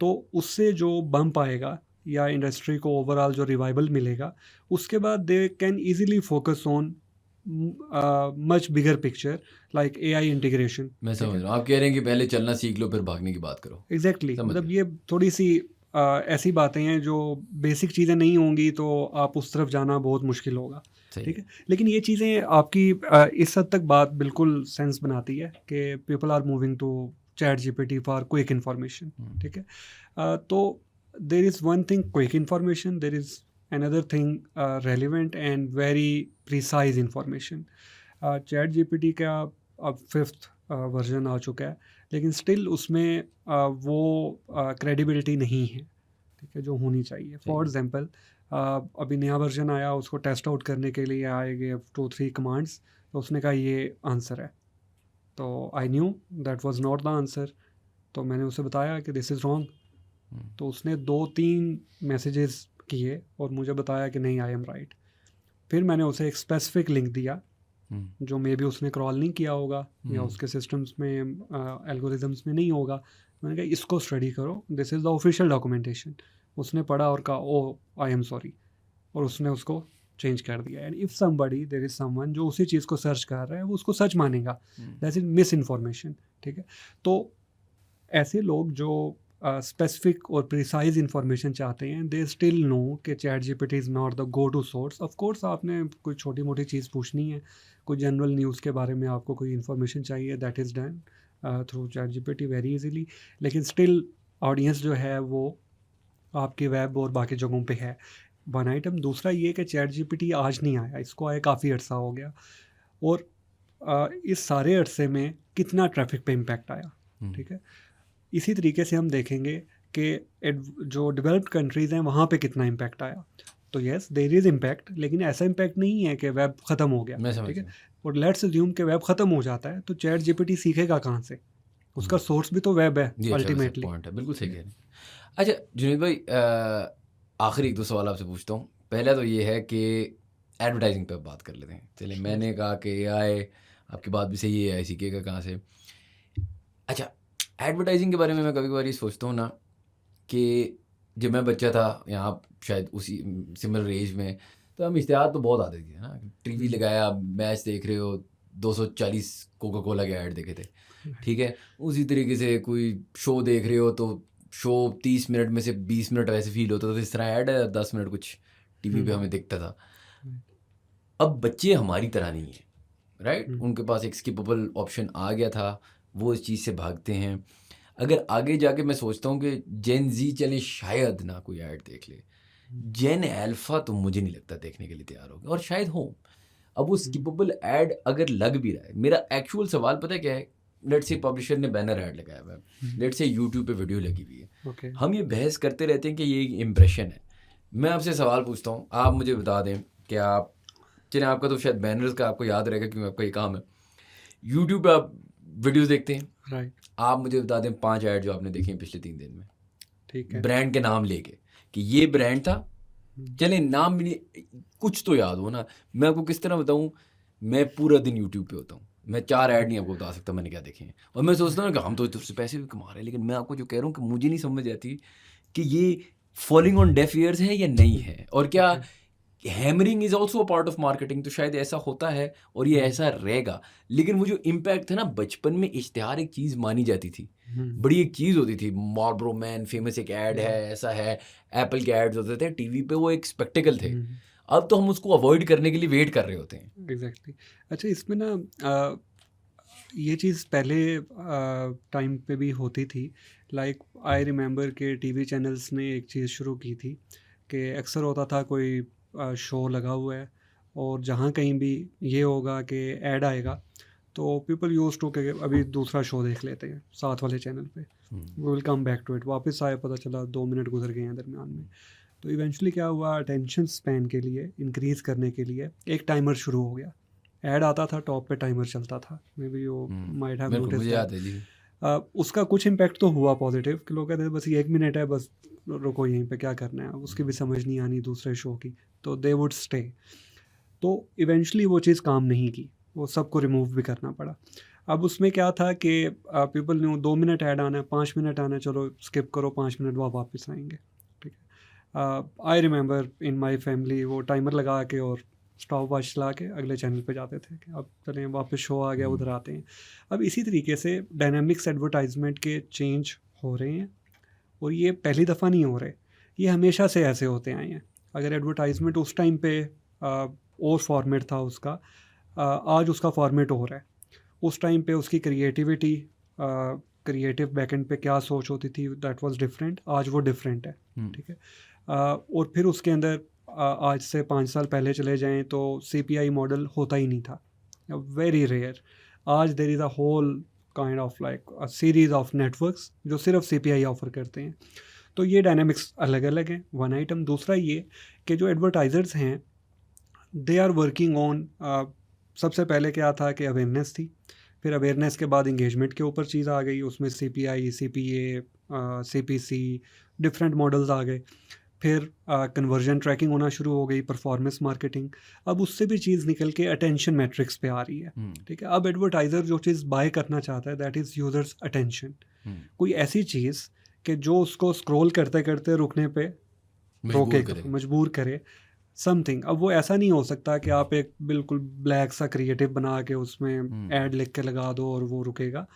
तो उससे जो बम्प आएगा या इंडस्ट्री को ओवरऑल जो रिवाइवल मिलेगा, उसके बाद they can easily focus on much bigger picture like AI integration. मैं समझ रहा हूँ, आप कह रहे हैं कि पहले चलना सीख लो फिर भागने की बात करो। एग्जैक्टली, समझ मतलब गया। ये थोड़ी सी ऐसी बातें हैं जो बेसिक चीज़ें नहीं होंगी तो आप उस तरफ जाना बहुत मुश्किल होगा, सही ठीक है। लेकिन ये चीज़ें आपकी इस हद तक बात बिल्कुल सेंस बनाती है कि people are moving to ChatGPT for quick information, ठीक है। तो there is one thing quick information, there is another thing relevant and very precise information. ChatGPT का अब 5th वर्जन आ चुका है, लेकिन स्टिल उसमें वो क्रेडिबिलिटी नहीं है, ठीक है, जो होनी चाहिए। फॉर एग्जांपल अभी नया वर्जन आया, उसको टेस्ट आउट करने के लिए आएंगे 2-3 कमांड्स, तो उसने कहा ये आंसर है, तो I knew that was not the answer. तो मैंने उसे बताया कि दिस इज़ रॉन्ग, तो उसने 2-3 मैसेजेस किए और मुझे बताया कि नहीं, आई एम राइट। फिर मैंने उसे एक स्पेसिफिक लिंक दिया हम्म, जो मे बी उसने क्रॉल नहीं किया होगा या हम्म, उसके सिस्टम्स में एल्गोरिदम्स में नहीं होगा। मैंने कहा इसको स्टडी करो, this is the official documentation. उसने पढ़ा और कहा ओ आई एम सॉरी, और उसने उसको चेंज कर दिया। And if somebody there is someone जो उसी चीज़ को सर्च कर रहा है वो उसको सच मानेगा, दैट इज मिस इन्फॉर्मेशन। ठीक है, तो ऐसे लोग जो स्पेसिफिक और प्रिसाइज इंफॉर्मेशन चाहते हैं दे स्टिल नो कि ChatGPT is not the go to source. Of course आपने कोई छोटी मोटी चीज़ पूछनी है, कोई जनरल न्यूज़ के बारे में आपको कोई इन्फॉर्मेशन चाहिए, that is done through chat GPT very easily. लेकिन स्टिल ऑडियंस जो है वो आपके वेब और बाकी जगहों पे है। One item. दूसरा ये कि चैट जीपीटी आज नहीं आया, इसको आए काफ़ी अर्सा हो गया, और इस सारे अरसे में कितना ट्रैफिक पे इम्पैक्ट आया। ठीक है, इसी तरीके से हम देखेंगे कि जो डेवलप्ड कंट्रीज़ हैं वहाँ पे कितना इम्पैक्ट आया। तो यस देयर इज़ इम्पैक्ट, लेकिन ऐसा इम्पैक्ट नहीं है कि वेब ख़त्म हो गया। मैं समझ ठीक है, गया। और लेट्स अज्यूम कि वेब ख़त्म हो जाता है तो चैट जीपीटी सीखेगा कहाँ से? उसका सोर्स भी तो वेब है ये अच्छा वैसे अल्टीमेटली। पॉइंट है, बिल्कुल सही कह रहे हैं। अच्छा जुनैद भाई, आखिरी एक दो सवाल आपसे पूछता हूँ। पहला तो ये है कि एडवर्टाइजिंग पे बात कर लेते हैं। चलिए, मैंने कहा कि एआई, आपकी बात भी सही है, एआई सीखेगा कहाँ से। अच्छा, एडवर्टाइजिंग के बारे में मैं कभी कभार ये सोचता हूँ ना कि जब मैं बच्चा था, यहाँ शायद उसी सिमिलर एज में, तो हम इश्तिहार तो बहुत आते थे ना। टीवी लगाया, मैच देख रहे हो, 240 कोका कोला के ऐड देखे थे। ठीक है, उसी तरीके से कोई शो देख रहे हो तो शो 30 मिनट में से 20 मिनट वैसे फील होता था, तो इस तरह ऐड है, 10 मिनट कुछ टीवी पे हमें दिखता था। अब बच्चे हमारी तरह नहीं है, राइट? उनके पास एक स्किपेबल ऑप्शन आ गया था, वो इस चीज़ से भागते हैं। अगर आगे जाके मैं सोचता हूँ कि जेन जी चले शायद ना कोई ऐड देख ले, जेन अल्फा तो मुझे नहीं लगता देखने के लिए तैयार होगा, और शायद हो। अब वो स्किपेबल ऐड अगर लग भी रहा है, मेरा एक्चुअल सवाल पता है क्या है? लेट्स से पब्लिशर ने बैनर ऐड लगाया हुआ है, लेट्स से यूट्यूब पे वीडियो लगी हुई है, ओके, हम ये बहस करते रहते हैं कि ये एक इम्प्रेशन है। मैं आपसे सवाल पूछता हूँ, आप मुझे बता दें कि आप, चलिए आपका तो शायद बैनर्स का आपको याद रहेगा क्योंकि आपका ये काम है, यूट्यूब पे आप वीडियोस देखते हैं, राइट, आप मुझे बता दें 5 ऐड जो आपने देखे हैं पिछले 3 दिन में, ठीक है। ब्रांड के नाम लेके कि ये ब्रांड था। चले नाम भी नहीं, कुछ तो याद हो ना। मैं आपको किस तरह बताऊं, मैं पूरा दिन यूट्यूब पे होता हूँ, मैं 4 ऐड नहीं आपको बता सकता मैंने क्या देखे हैं। और मैं सोचता हूँ कि हम तो इससे पैसे भी कमा रहे हैं, लेकिन मैं आपको जो कह रहा हूँ कि मुझे नहीं समझ आती कि ये फॉलिंग ऑन डेफ ईयर्स है या नहीं है, और क्या hammering is also a part of marketing. तो शायद ऐसा होता है और ये ऐसा रहेगा। लेकिन वो जो इम्पैक्ट है ना, बचपन में इश्तिहार एक चीज़ मानी जाती थी, बड़ी एक चीज़ होती थी। मार्लबोरो मैन फेमस एक ऐड है, ऐसा है, एप्पल के एड्स होते थे टीवी पे, वो एक स्पेक्टिकल थे। अब तो हम उसको अवॉइड करने के लिए वेट कर रहे होते हैं। एग्जैक्टली। अच्छा, इसमें ना ये चीज़ पहले टाइम पे भी होती थी। लाइक आई रिमेंबर के टीवी चैनल्स ने एक चीज़ शुरू की थी कि अक्सर होता था कोई शो लगा हुआ है और जहाँ कहीं भी ये होगा कि ऐड आएगा तो पीपल यूज टू के अभी दूसरा शो देख लेते हैं साथ वाले चैनल पे, we will come back to it. वापस आए, पता चला 2 मिनट गुजर गए हैं दरमियान में। तो इवेंचुअली क्या हुआ, अटेंशन स्पैन के लिए इंक्रीज़ करने के लिए एक टाइमर शुरू हो गया। ऐड आता था, टॉप पे टाइमर चलता था, may be you might have बिल्कुल, नोटिस मुझे याद है जी। उसका कुछ इम्पैक्ट तो हुआ पॉजिटिव कि लोग कहते थे बस ये 1 मिनट है, बस रुको यहीं पे, क्या करना है, उसकी भी समझ नहीं आनी दूसरे शो की, तो दे वुड स्टे। तो इवेंचुअली वो चीज़ काम नहीं की, वो सबको रिमूव भी करना पड़ा। अब उसमें क्या था कि पीपल न्यू 2 मिनट ऐड आना है, 5 मिनट आना है, चलो स्किप करो, 5 मिनट बाद वापस आएंगे। ठीक है, I remember in my family वो टाइमर लगा के और स्टॉप वॉच चला के अगले चैनल पे जाते थे कि अब चलें वापस शो आ गया, उधर आते हैं। अब इसी तरीके से डायनामिक्स एडवर्टाइजमेंट के चेंज हो रहे हैं, और ये पहली दफ़ा नहीं हो रहे, ये हमेशा से ऐसे होते आए हैं। अगर एडवर्टाइजमेंट उस टाइम पे और फॉर्मेट था उसका, आज उसका फॉर्मेट हो रहा है। उस टाइम पे उसकी क्रिएटिविटी, क्रिएटिव बैकएंड पे क्या सोच होती थी, दैट वाज डिफरेंट, आज वो डिफरेंट है। ठीक है, और फिर उसके अंदर आज से 5 साल पहले चले जाएं तो CPI मॉडल होता ही नहीं था, वेरी रेयर। आज there is a whole kind of like a series of networks जो सिर्फ CPI ऑफर करते हैं। तो ये डायनामिक्स अलग अलग हैं, वन आइटम। दूसरा ये कि जो एडवर्टाइजर्स हैं दे आर वर्किंग ऑन, सबसे पहले क्या था कि अवेयरनेस थी, फिर अवेयरनेस के बाद इंगेजमेंट के ऊपर चीज़ आ गई, उसमें CPI, CPA, CPC, different models आ गए। फिर कन्वर्जन ट्रैकिंग होना शुरू हो गई, परफॉर्मेंस मार्केटिंग। अब उससे भी चीज़ निकल के अटेंशन मैट्रिक्स पे आ रही है। ठीक है, अब एडवर्टाइज़र जो चीज़ बाय करना चाहता है दैट इज़ यूजर्स अटेंशन। कोई ऐसी चीज़ कि जो उसको स्क्रॉल करते करते रुकने पे मजबूर करे समथिंग। अब वो ऐसा नहीं हो सकता कि आप एक बिल्कुल ब्लैक सा क्रिएटिव बना के उसमें ऐड लिख के लगा दो और वो रुकेगा।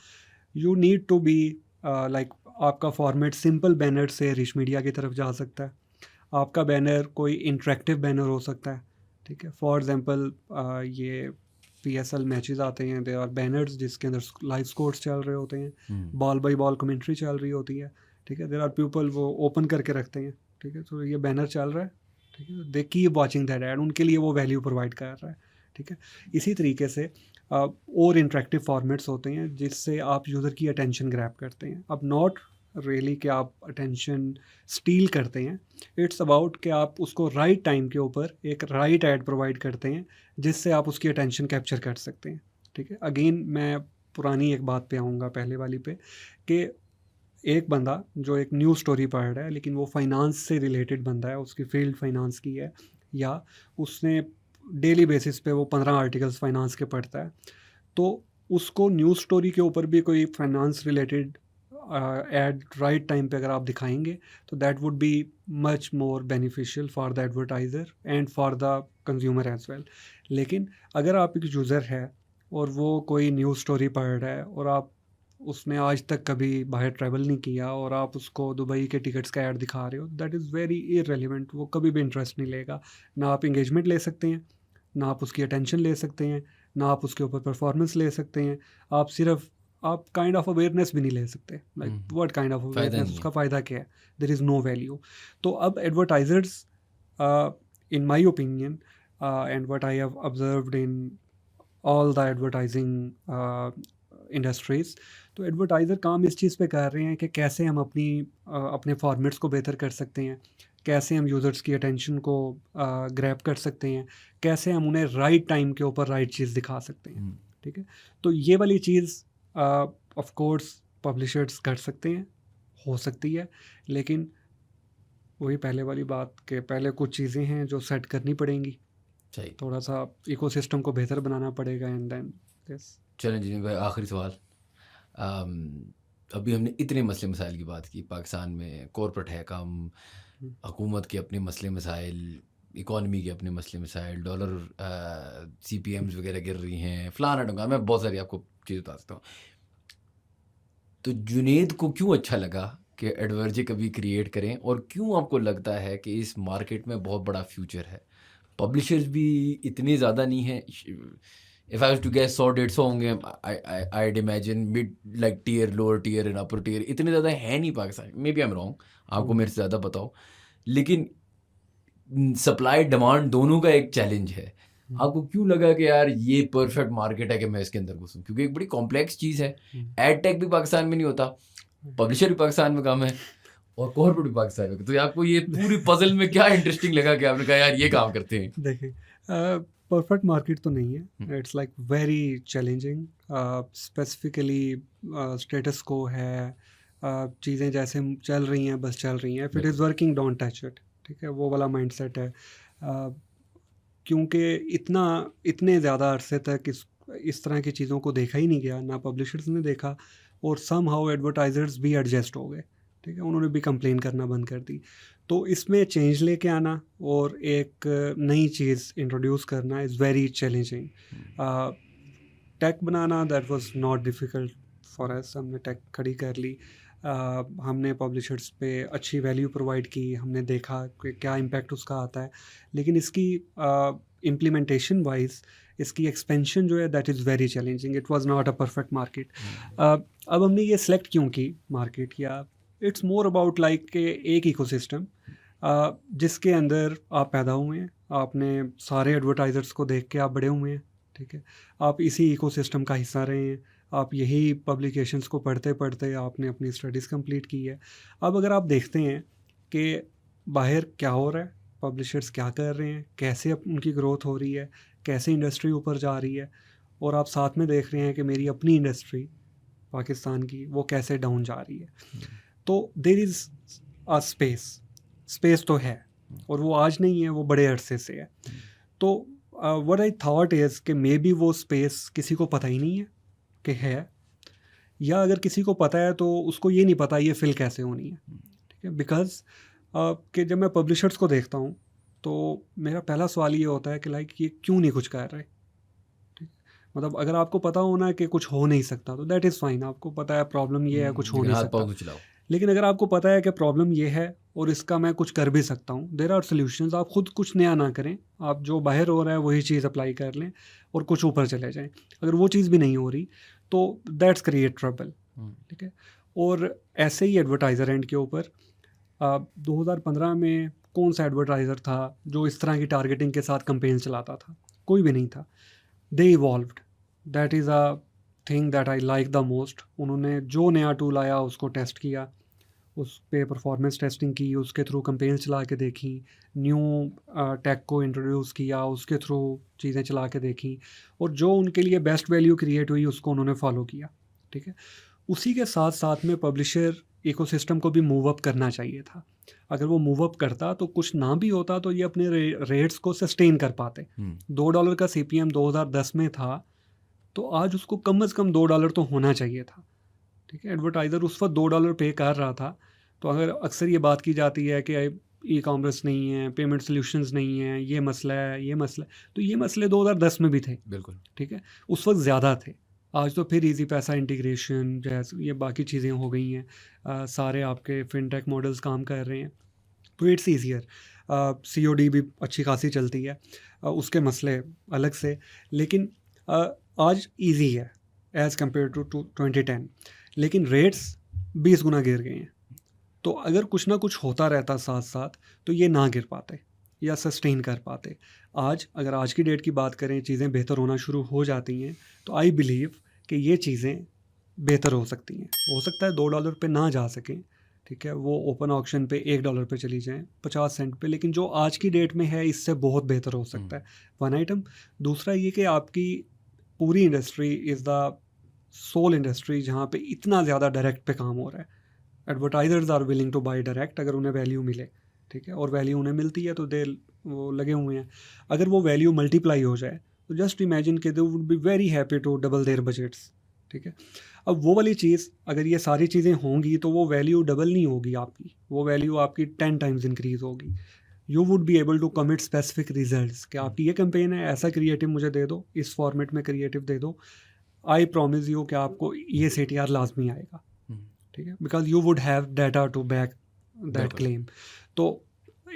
You need to be like आपका फॉर्मेट सिंपल बैनर से रिच मीडिया की तरफ जा सकता है। आपका बैनर कोई इंटरेक्टिव बैनर हो सकता है। ठीक है, फॉर एग्जांपल ये PSL मैचेस आते हैं, दे आर बैनर्स जिसके अंदर लाइव स्कोर्स चल रहे होते हैं, बॉल बाय बॉल कमेंट्री चल रही होती है। ठीक है, देर आर पीपल वो ओपन करके रखते हैं। ठीक है, तो ये बैनर चल रहा है, ठीक है, they keep watching that add, उनके लिए वो वैल्यू प्रोवाइड कर रहा है। ठीक है, इसी तरीके से और इंटरेक्टिव फॉर्मेट्स होते हैं जिससे आप यूज़र की अटेंशन ग्रैब करते हैं। अब नॉट रियली कि आप अटेंशन स्टील करते हैं, इट्स अबाउट कि आप उसको राइट टाइम के ऊपर एक राइट ऐड प्रोवाइड करते हैं जिससे आप उसकी अटेंशन कैप्चर कर सकते हैं। ठीक है, अगेन मैं पुरानी एक बात पे आऊँगा, पहले वाली पे, कि एक बंदा जो एक न्यूज़ स्टोरी पढ़ रहा है लेकिन वो फाइनेंस से रिलेटेड बंदा है, उसकी फील्ड फाइनेंस की है, या उसने डेली बेसिस पे वो 15 आर्टिकल्स फाइनेंस के पढ़ता है, तो उसको न्यूज़ स्टोरी के ऊपर भी कोई finance related ad right time पे अगर आप दिखाएंगे तो that would be much more beneficial for the advertiser and for the consumer as well. लेकिन अगर आप एक यूज़र है और वो कोई न्यूज़ स्टोरी पढ़ रहा है और आप उसने आज तक कभी बाहर ट्रैवल नहीं किया और आप उसको दुबई के टिकट्स का ऐड दिखा रहे हो, दैट इज़ वेरी इररेलेवेंट। वो कभी भी इंटरेस्ट नहीं लेगा। ना आप इंगेजमेंट ले सकते हैं, ना आप उसकी अटेंशन ले सकते हैं, ना आप उसके ऊपर परफॉर्मेंस ले सकते हैं। आप काइंड ऑफ अवेयरनेस भी नहीं ले सकते। Like what kind of awareness, उसका फ़ायदा क्या है? There is no value. तो अब advertisers, in my opinion and what I have observed in all the advertising industries, तो एडवर्टाइज़र काम इस चीज़ पे कर रहे हैं कि कैसे हम अपने फॉर्मेट्स को बेहतर कर सकते हैं, कैसे हम यूज़र्स की अटेंशन को ग्रैब कर सकते हैं, कैसे हम उन्हें राइट टाइम के ऊपर राइट चीज़ दिखा सकते हैं। ठीक है, तो ये वाली चीज़ ऑफ कोर्स पब्लिशर्स कर सकते हैं, हो सकती है, लेकिन वही पहले वाली बात कि पहले कुछ चीज़ें हैं जो सेट करनी पड़ेंगी, सही। थोड़ा सा इकोसिस्टम को बेहतर बनाना पड़ेगा एंड देन यस। चलें जी भाई, आखिरी सवाल। अभी हमने इतने मसले मसाइल की बात की, पाकिस्तान में कॉरपोरेट है कम, हुकूमत के अपने मसले मसाइल, इकॉनमी के अपने मसले मसाइल, डॉलर CPMs वगैरह गिर रही हैं, फलाना ढंगा, मैं बहुत सारी आपको चीज़ बता सकता हूँ। तो जुनेद को क्यों अच्छा लगा कि एडवर्जे कभी क्रिएट करें, और क्यों आपको लगता है कि इस मार्केट में बहुत बड़ा फ्यूचर है? पब्लिशर्स भी इतने ज़्यादा नहीं हैं। If I was to guess 100-150 होंगे, I'd imagine mid like tier, lower tier and upper tier, इतने ज़्यादा है नहीं Pakistan. Maybe I am wrong, आपको मेरे से ज़्यादा पता हो। लेकिन सप्लाई डिमांड दोनों का एक चैलेंज है। आपको क्यों लगा कि यार ये परफेक्ट मार्केट है कि मैं इसके अंदर घुसूं? क्योंकि एक बड़ी कॉम्प्लेक्स चीज़ है। एड टेक भी पाकिस्तान में नहीं होता, पब्लिशर भी पाकिस्तान में कम है, और कॉर्पोरेट भी पाकिस्तान में। तो आपको ये पूरी पजल में क्या इंटरेस्टिंग लगा कि आपने कहा यार ये काम करते हैं? देखिए, परफेक्ट मार्केट तो नहीं है, it's like very challenging. Specifically status को है, चीज़ें जैसे चल रही हैं बस चल रही हैं, if it is working don't touch it. ठीक है, वो वाला माइंडसेट है। क्योंकि इतने ज़्यादा अरसे तक इस तरह की चीज़ों को देखा ही नहीं गया, ना पब्लिशर्स ने देखा, और सम हाउ एडवर्टाइजर्स भी एडजस्ट हो गए। ठीक है, उन्होंने भी कंप्लेन करना बंद कर दी। तो इसमें चेंज लेके आना और एक नई चीज़ इंट्रोड्यूस करना इज़ वेरी चैलेंजिंग। टेक बनाना that was not difficult for us, हमने टेक खड़ी कर ली। हमने पब्लिशर्स पे अच्छी वैल्यू प्रोवाइड की, हमने देखा कि क्या इम्पैक्ट उसका आता है, लेकिन इसकी इम्प्लीमेंटेशन वाइज इसकी एक्सपेंशन जो है that is very challenging. It was not a perfect market. अब हमने ये सिलेक्ट क्यों की मार्केट, या इट्स मोर अबाउट लाइक के एक इकोसिस्टम जिसके अंदर आप पैदा हुए हैं, आपने सारे एडवर्टाइजर्स को देख के आप बड़े हुए हैं। ठीक है, आप इसी इकोसिस्टम का हिस्सा रहे हैं, आप यही पब्लिकेशंस को पढ़ते पढ़ते आपने अपनी स्टडीज़ कंप्लीट की है। अब अगर आप देखते हैं कि बाहर क्या हो रहा है, पब्लिशर्स क्या कर रहे हैं, कैसे उनकी ग्रोथ हो रही है, कैसे इंडस्ट्री ऊपर जा रही है, और आप साथ में देख रहे हैं कि मेरी अपनी इंडस्ट्री पाकिस्तान की वो कैसे डाउन जा रही है, तो there is a space space तो है, और वो आज नहीं है, वो बड़े अरसे से है। तो व्हाट आई थॉट इज़ कि मे बी वो स्पेस किसी को पता ही नहीं है कि है, या अगर किसी को पता है तो उसको ये नहीं पता ये फिल कैसे होनी है। ठीक है, बिकॉज कि जब मैं पब्लिशर्स को देखता हूँ तो मेरा पहला सवाल ये होता है कि लाइक ये क्यों नहीं कुछ कर रहे। ठीक, मतलब अगर आपको पता होना कि कुछ हो नहीं सकता तो दैट इज़ फाइन, आपको पता है प्रॉब्लम ये है, कुछ हो लेकिन नहीं हाथ सकता। पाँव तो चलाओ। लेकिन अगर आपको पता है कि प्रॉब्लम ये है और इसका मैं कुछ कर भी सकता हूँ, देयर आर सॉल्यूशंस, आप खुद कुछ नया ना करें, आप जो बाहर हो रहा है वही चीज़ अप्लाई कर लें और कुछ ऊपर चले जाएं। अगर वो चीज़ भी नहीं हो रही तो दैट्स क्रिएट ट्रबल। ठीक है, और ऐसे ही एडवर्टाइज़र एंड के ऊपर 2015 में कौन सा एडवर्टाइज़र था जो इस तरह की टारगेटिंग के साथ कंपेन चलाता था? कोई भी नहीं था। They evolved, that is a thing that I like the most. उन्होंने जो नया टूल आया उसको टेस्ट किया, उस पे परफॉर्मेंस टेस्टिंग की, उसके थ्रू कंपेन चला के देखी, न्यू टेक को इंट्रोड्यूस किया, उसके थ्रू चीज़ें चला के देखी, और जो उनके लिए बेस्ट वैल्यू क्रिएट हुई उसको उन्होंने फॉलो किया। ठीक है, उसी के साथ साथ में पब्लिशर इकोसिस्टम को भी मूव अप करना चाहिए था। अगर वो मूव अप करता तो कुछ ना भी होता तो ये अपने रेट्स को सस्टेन कर पाते। $2 का CPM 2010 में था, तो आज उसको कम से कम $2 तो होना चाहिए था। ठीक है, एडवर्टाइज़र उस वक्त $2 पे कर रहा था। तो अगर अक्सर ये बात की जाती है कि ई कॉमर्स नहीं है, पेमेंट सोल्यूशंस नहीं है, ये मसला है, ये मसला है, तो ये मसले 2010 में भी थे। बिल्कुल। ठीक है, उस वक्त ज़्यादा थे। आज तो फिर इजी पैसा इंटीग्रेशन जैसे ये बाकी चीज़ें हो गई हैं, सारे आपके फिनटेक मॉडल्स काम कर रहे हैं, तो इट्स ईजियर। COD भी अच्छी खासी चलती है, उसके मसले अलग से, लेकिन आज इजी है एज़ कम्पेयर टू 2010, लेकिन रेट्स 20 गुना गिर गए हैं। तो अगर कुछ ना कुछ होता रहता साथ साथ तो ये ना गिर पाते या सस्टेन कर पाते। आज अगर आज की डेट की बात करें, चीज़ें बेहतर होना शुरू हो जाती हैं, तो आई बिलीव कि ये चीज़ें बेहतर हो सकती हैं। हो सकता है $2 पे ना जा सकें, ठीक है, वो ओपन ऑक्शन पे $1 पे चली जाएं, 50 सेंट पे, लेकिन जो आज की डेट में है इससे बहुत बेहतर हो सकता है। One item. दूसरा ये कि आपकी पूरी industry is the sole industry जहाँ पे इतना ज़्यादा डायरेक्ट पे काम हो रहा है। Advertisers are willing to buy direct अगर उन्हें वैल्यू मिले। ठीक है, और वैल्यू उन्हें मिलती है तो दे वो लगे हुए हैं। अगर वो वैल्यू मल्टीप्लाई हो जाए तो जस्ट इमेजिन के they would be very happy to double their budgets. ठीक है, अब वो वाली चीज़ अगर ये सारी चीज़ें होंगी तो वो वैल्यू डबल नहीं होगी आपकी, वो वैल्यू आपकी 10 टाइम्स इंक्रीज होगी। You would be able to commit specific results कि आपकी ये कैंपेन है, ऐसा क्रिएटिव मुझे दे दो, इस फॉर्मेट में क्रिएटिव दे दो, आई प्रॉमिस यू कि आपको ये CTR लाजमी आएगा। ठीक है, because you would have data to back that claim. तो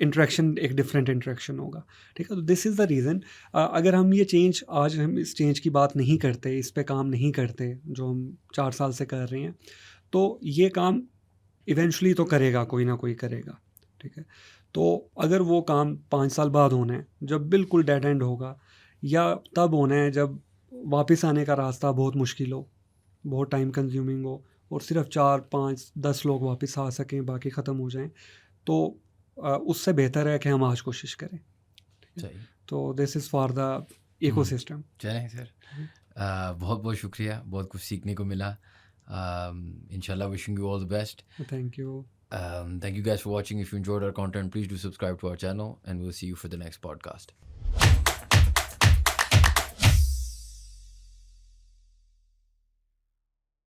इंट्रैक्शन एक डिफरेंट इंट्रैक्शन होगा। ठीक है, तो दिस इज़ द रीज़न। अगर हम ये चेंज, आज हम इस चेंज की बात नहीं करते, इस पे काम नहीं करते जो हम 4 साल से कर रहे हैं, तो ये काम इवेंचुअली तो करेगा, कोई ना कोई करेगा। ठीक है, तो अगर वो काम 5 साल बाद होना है जब बिल्कुल डेड एंड होगा, या तब होना है जब वापस आने का रास्ता बहुत मुश्किल हो, बहुत टाइम कंज्यूमिंग हो, और सिर्फ 4, 5, 10 लोग वापस आ सकें, बाकी ख़त्म हो जाएं, तो उससे बेहतर है कि हम आज कोशिश करें। तो this is for the ecosystem. चलें सर, बहुत बहुत शुक्रिया, बहुत कुछ सीखने को मिला। इंशाल्लाह wishing you all the best. Thank you. Thank you guys for watching. If you enjoyed our content, please do subscribe to our channel, and we'll see you for the next podcast.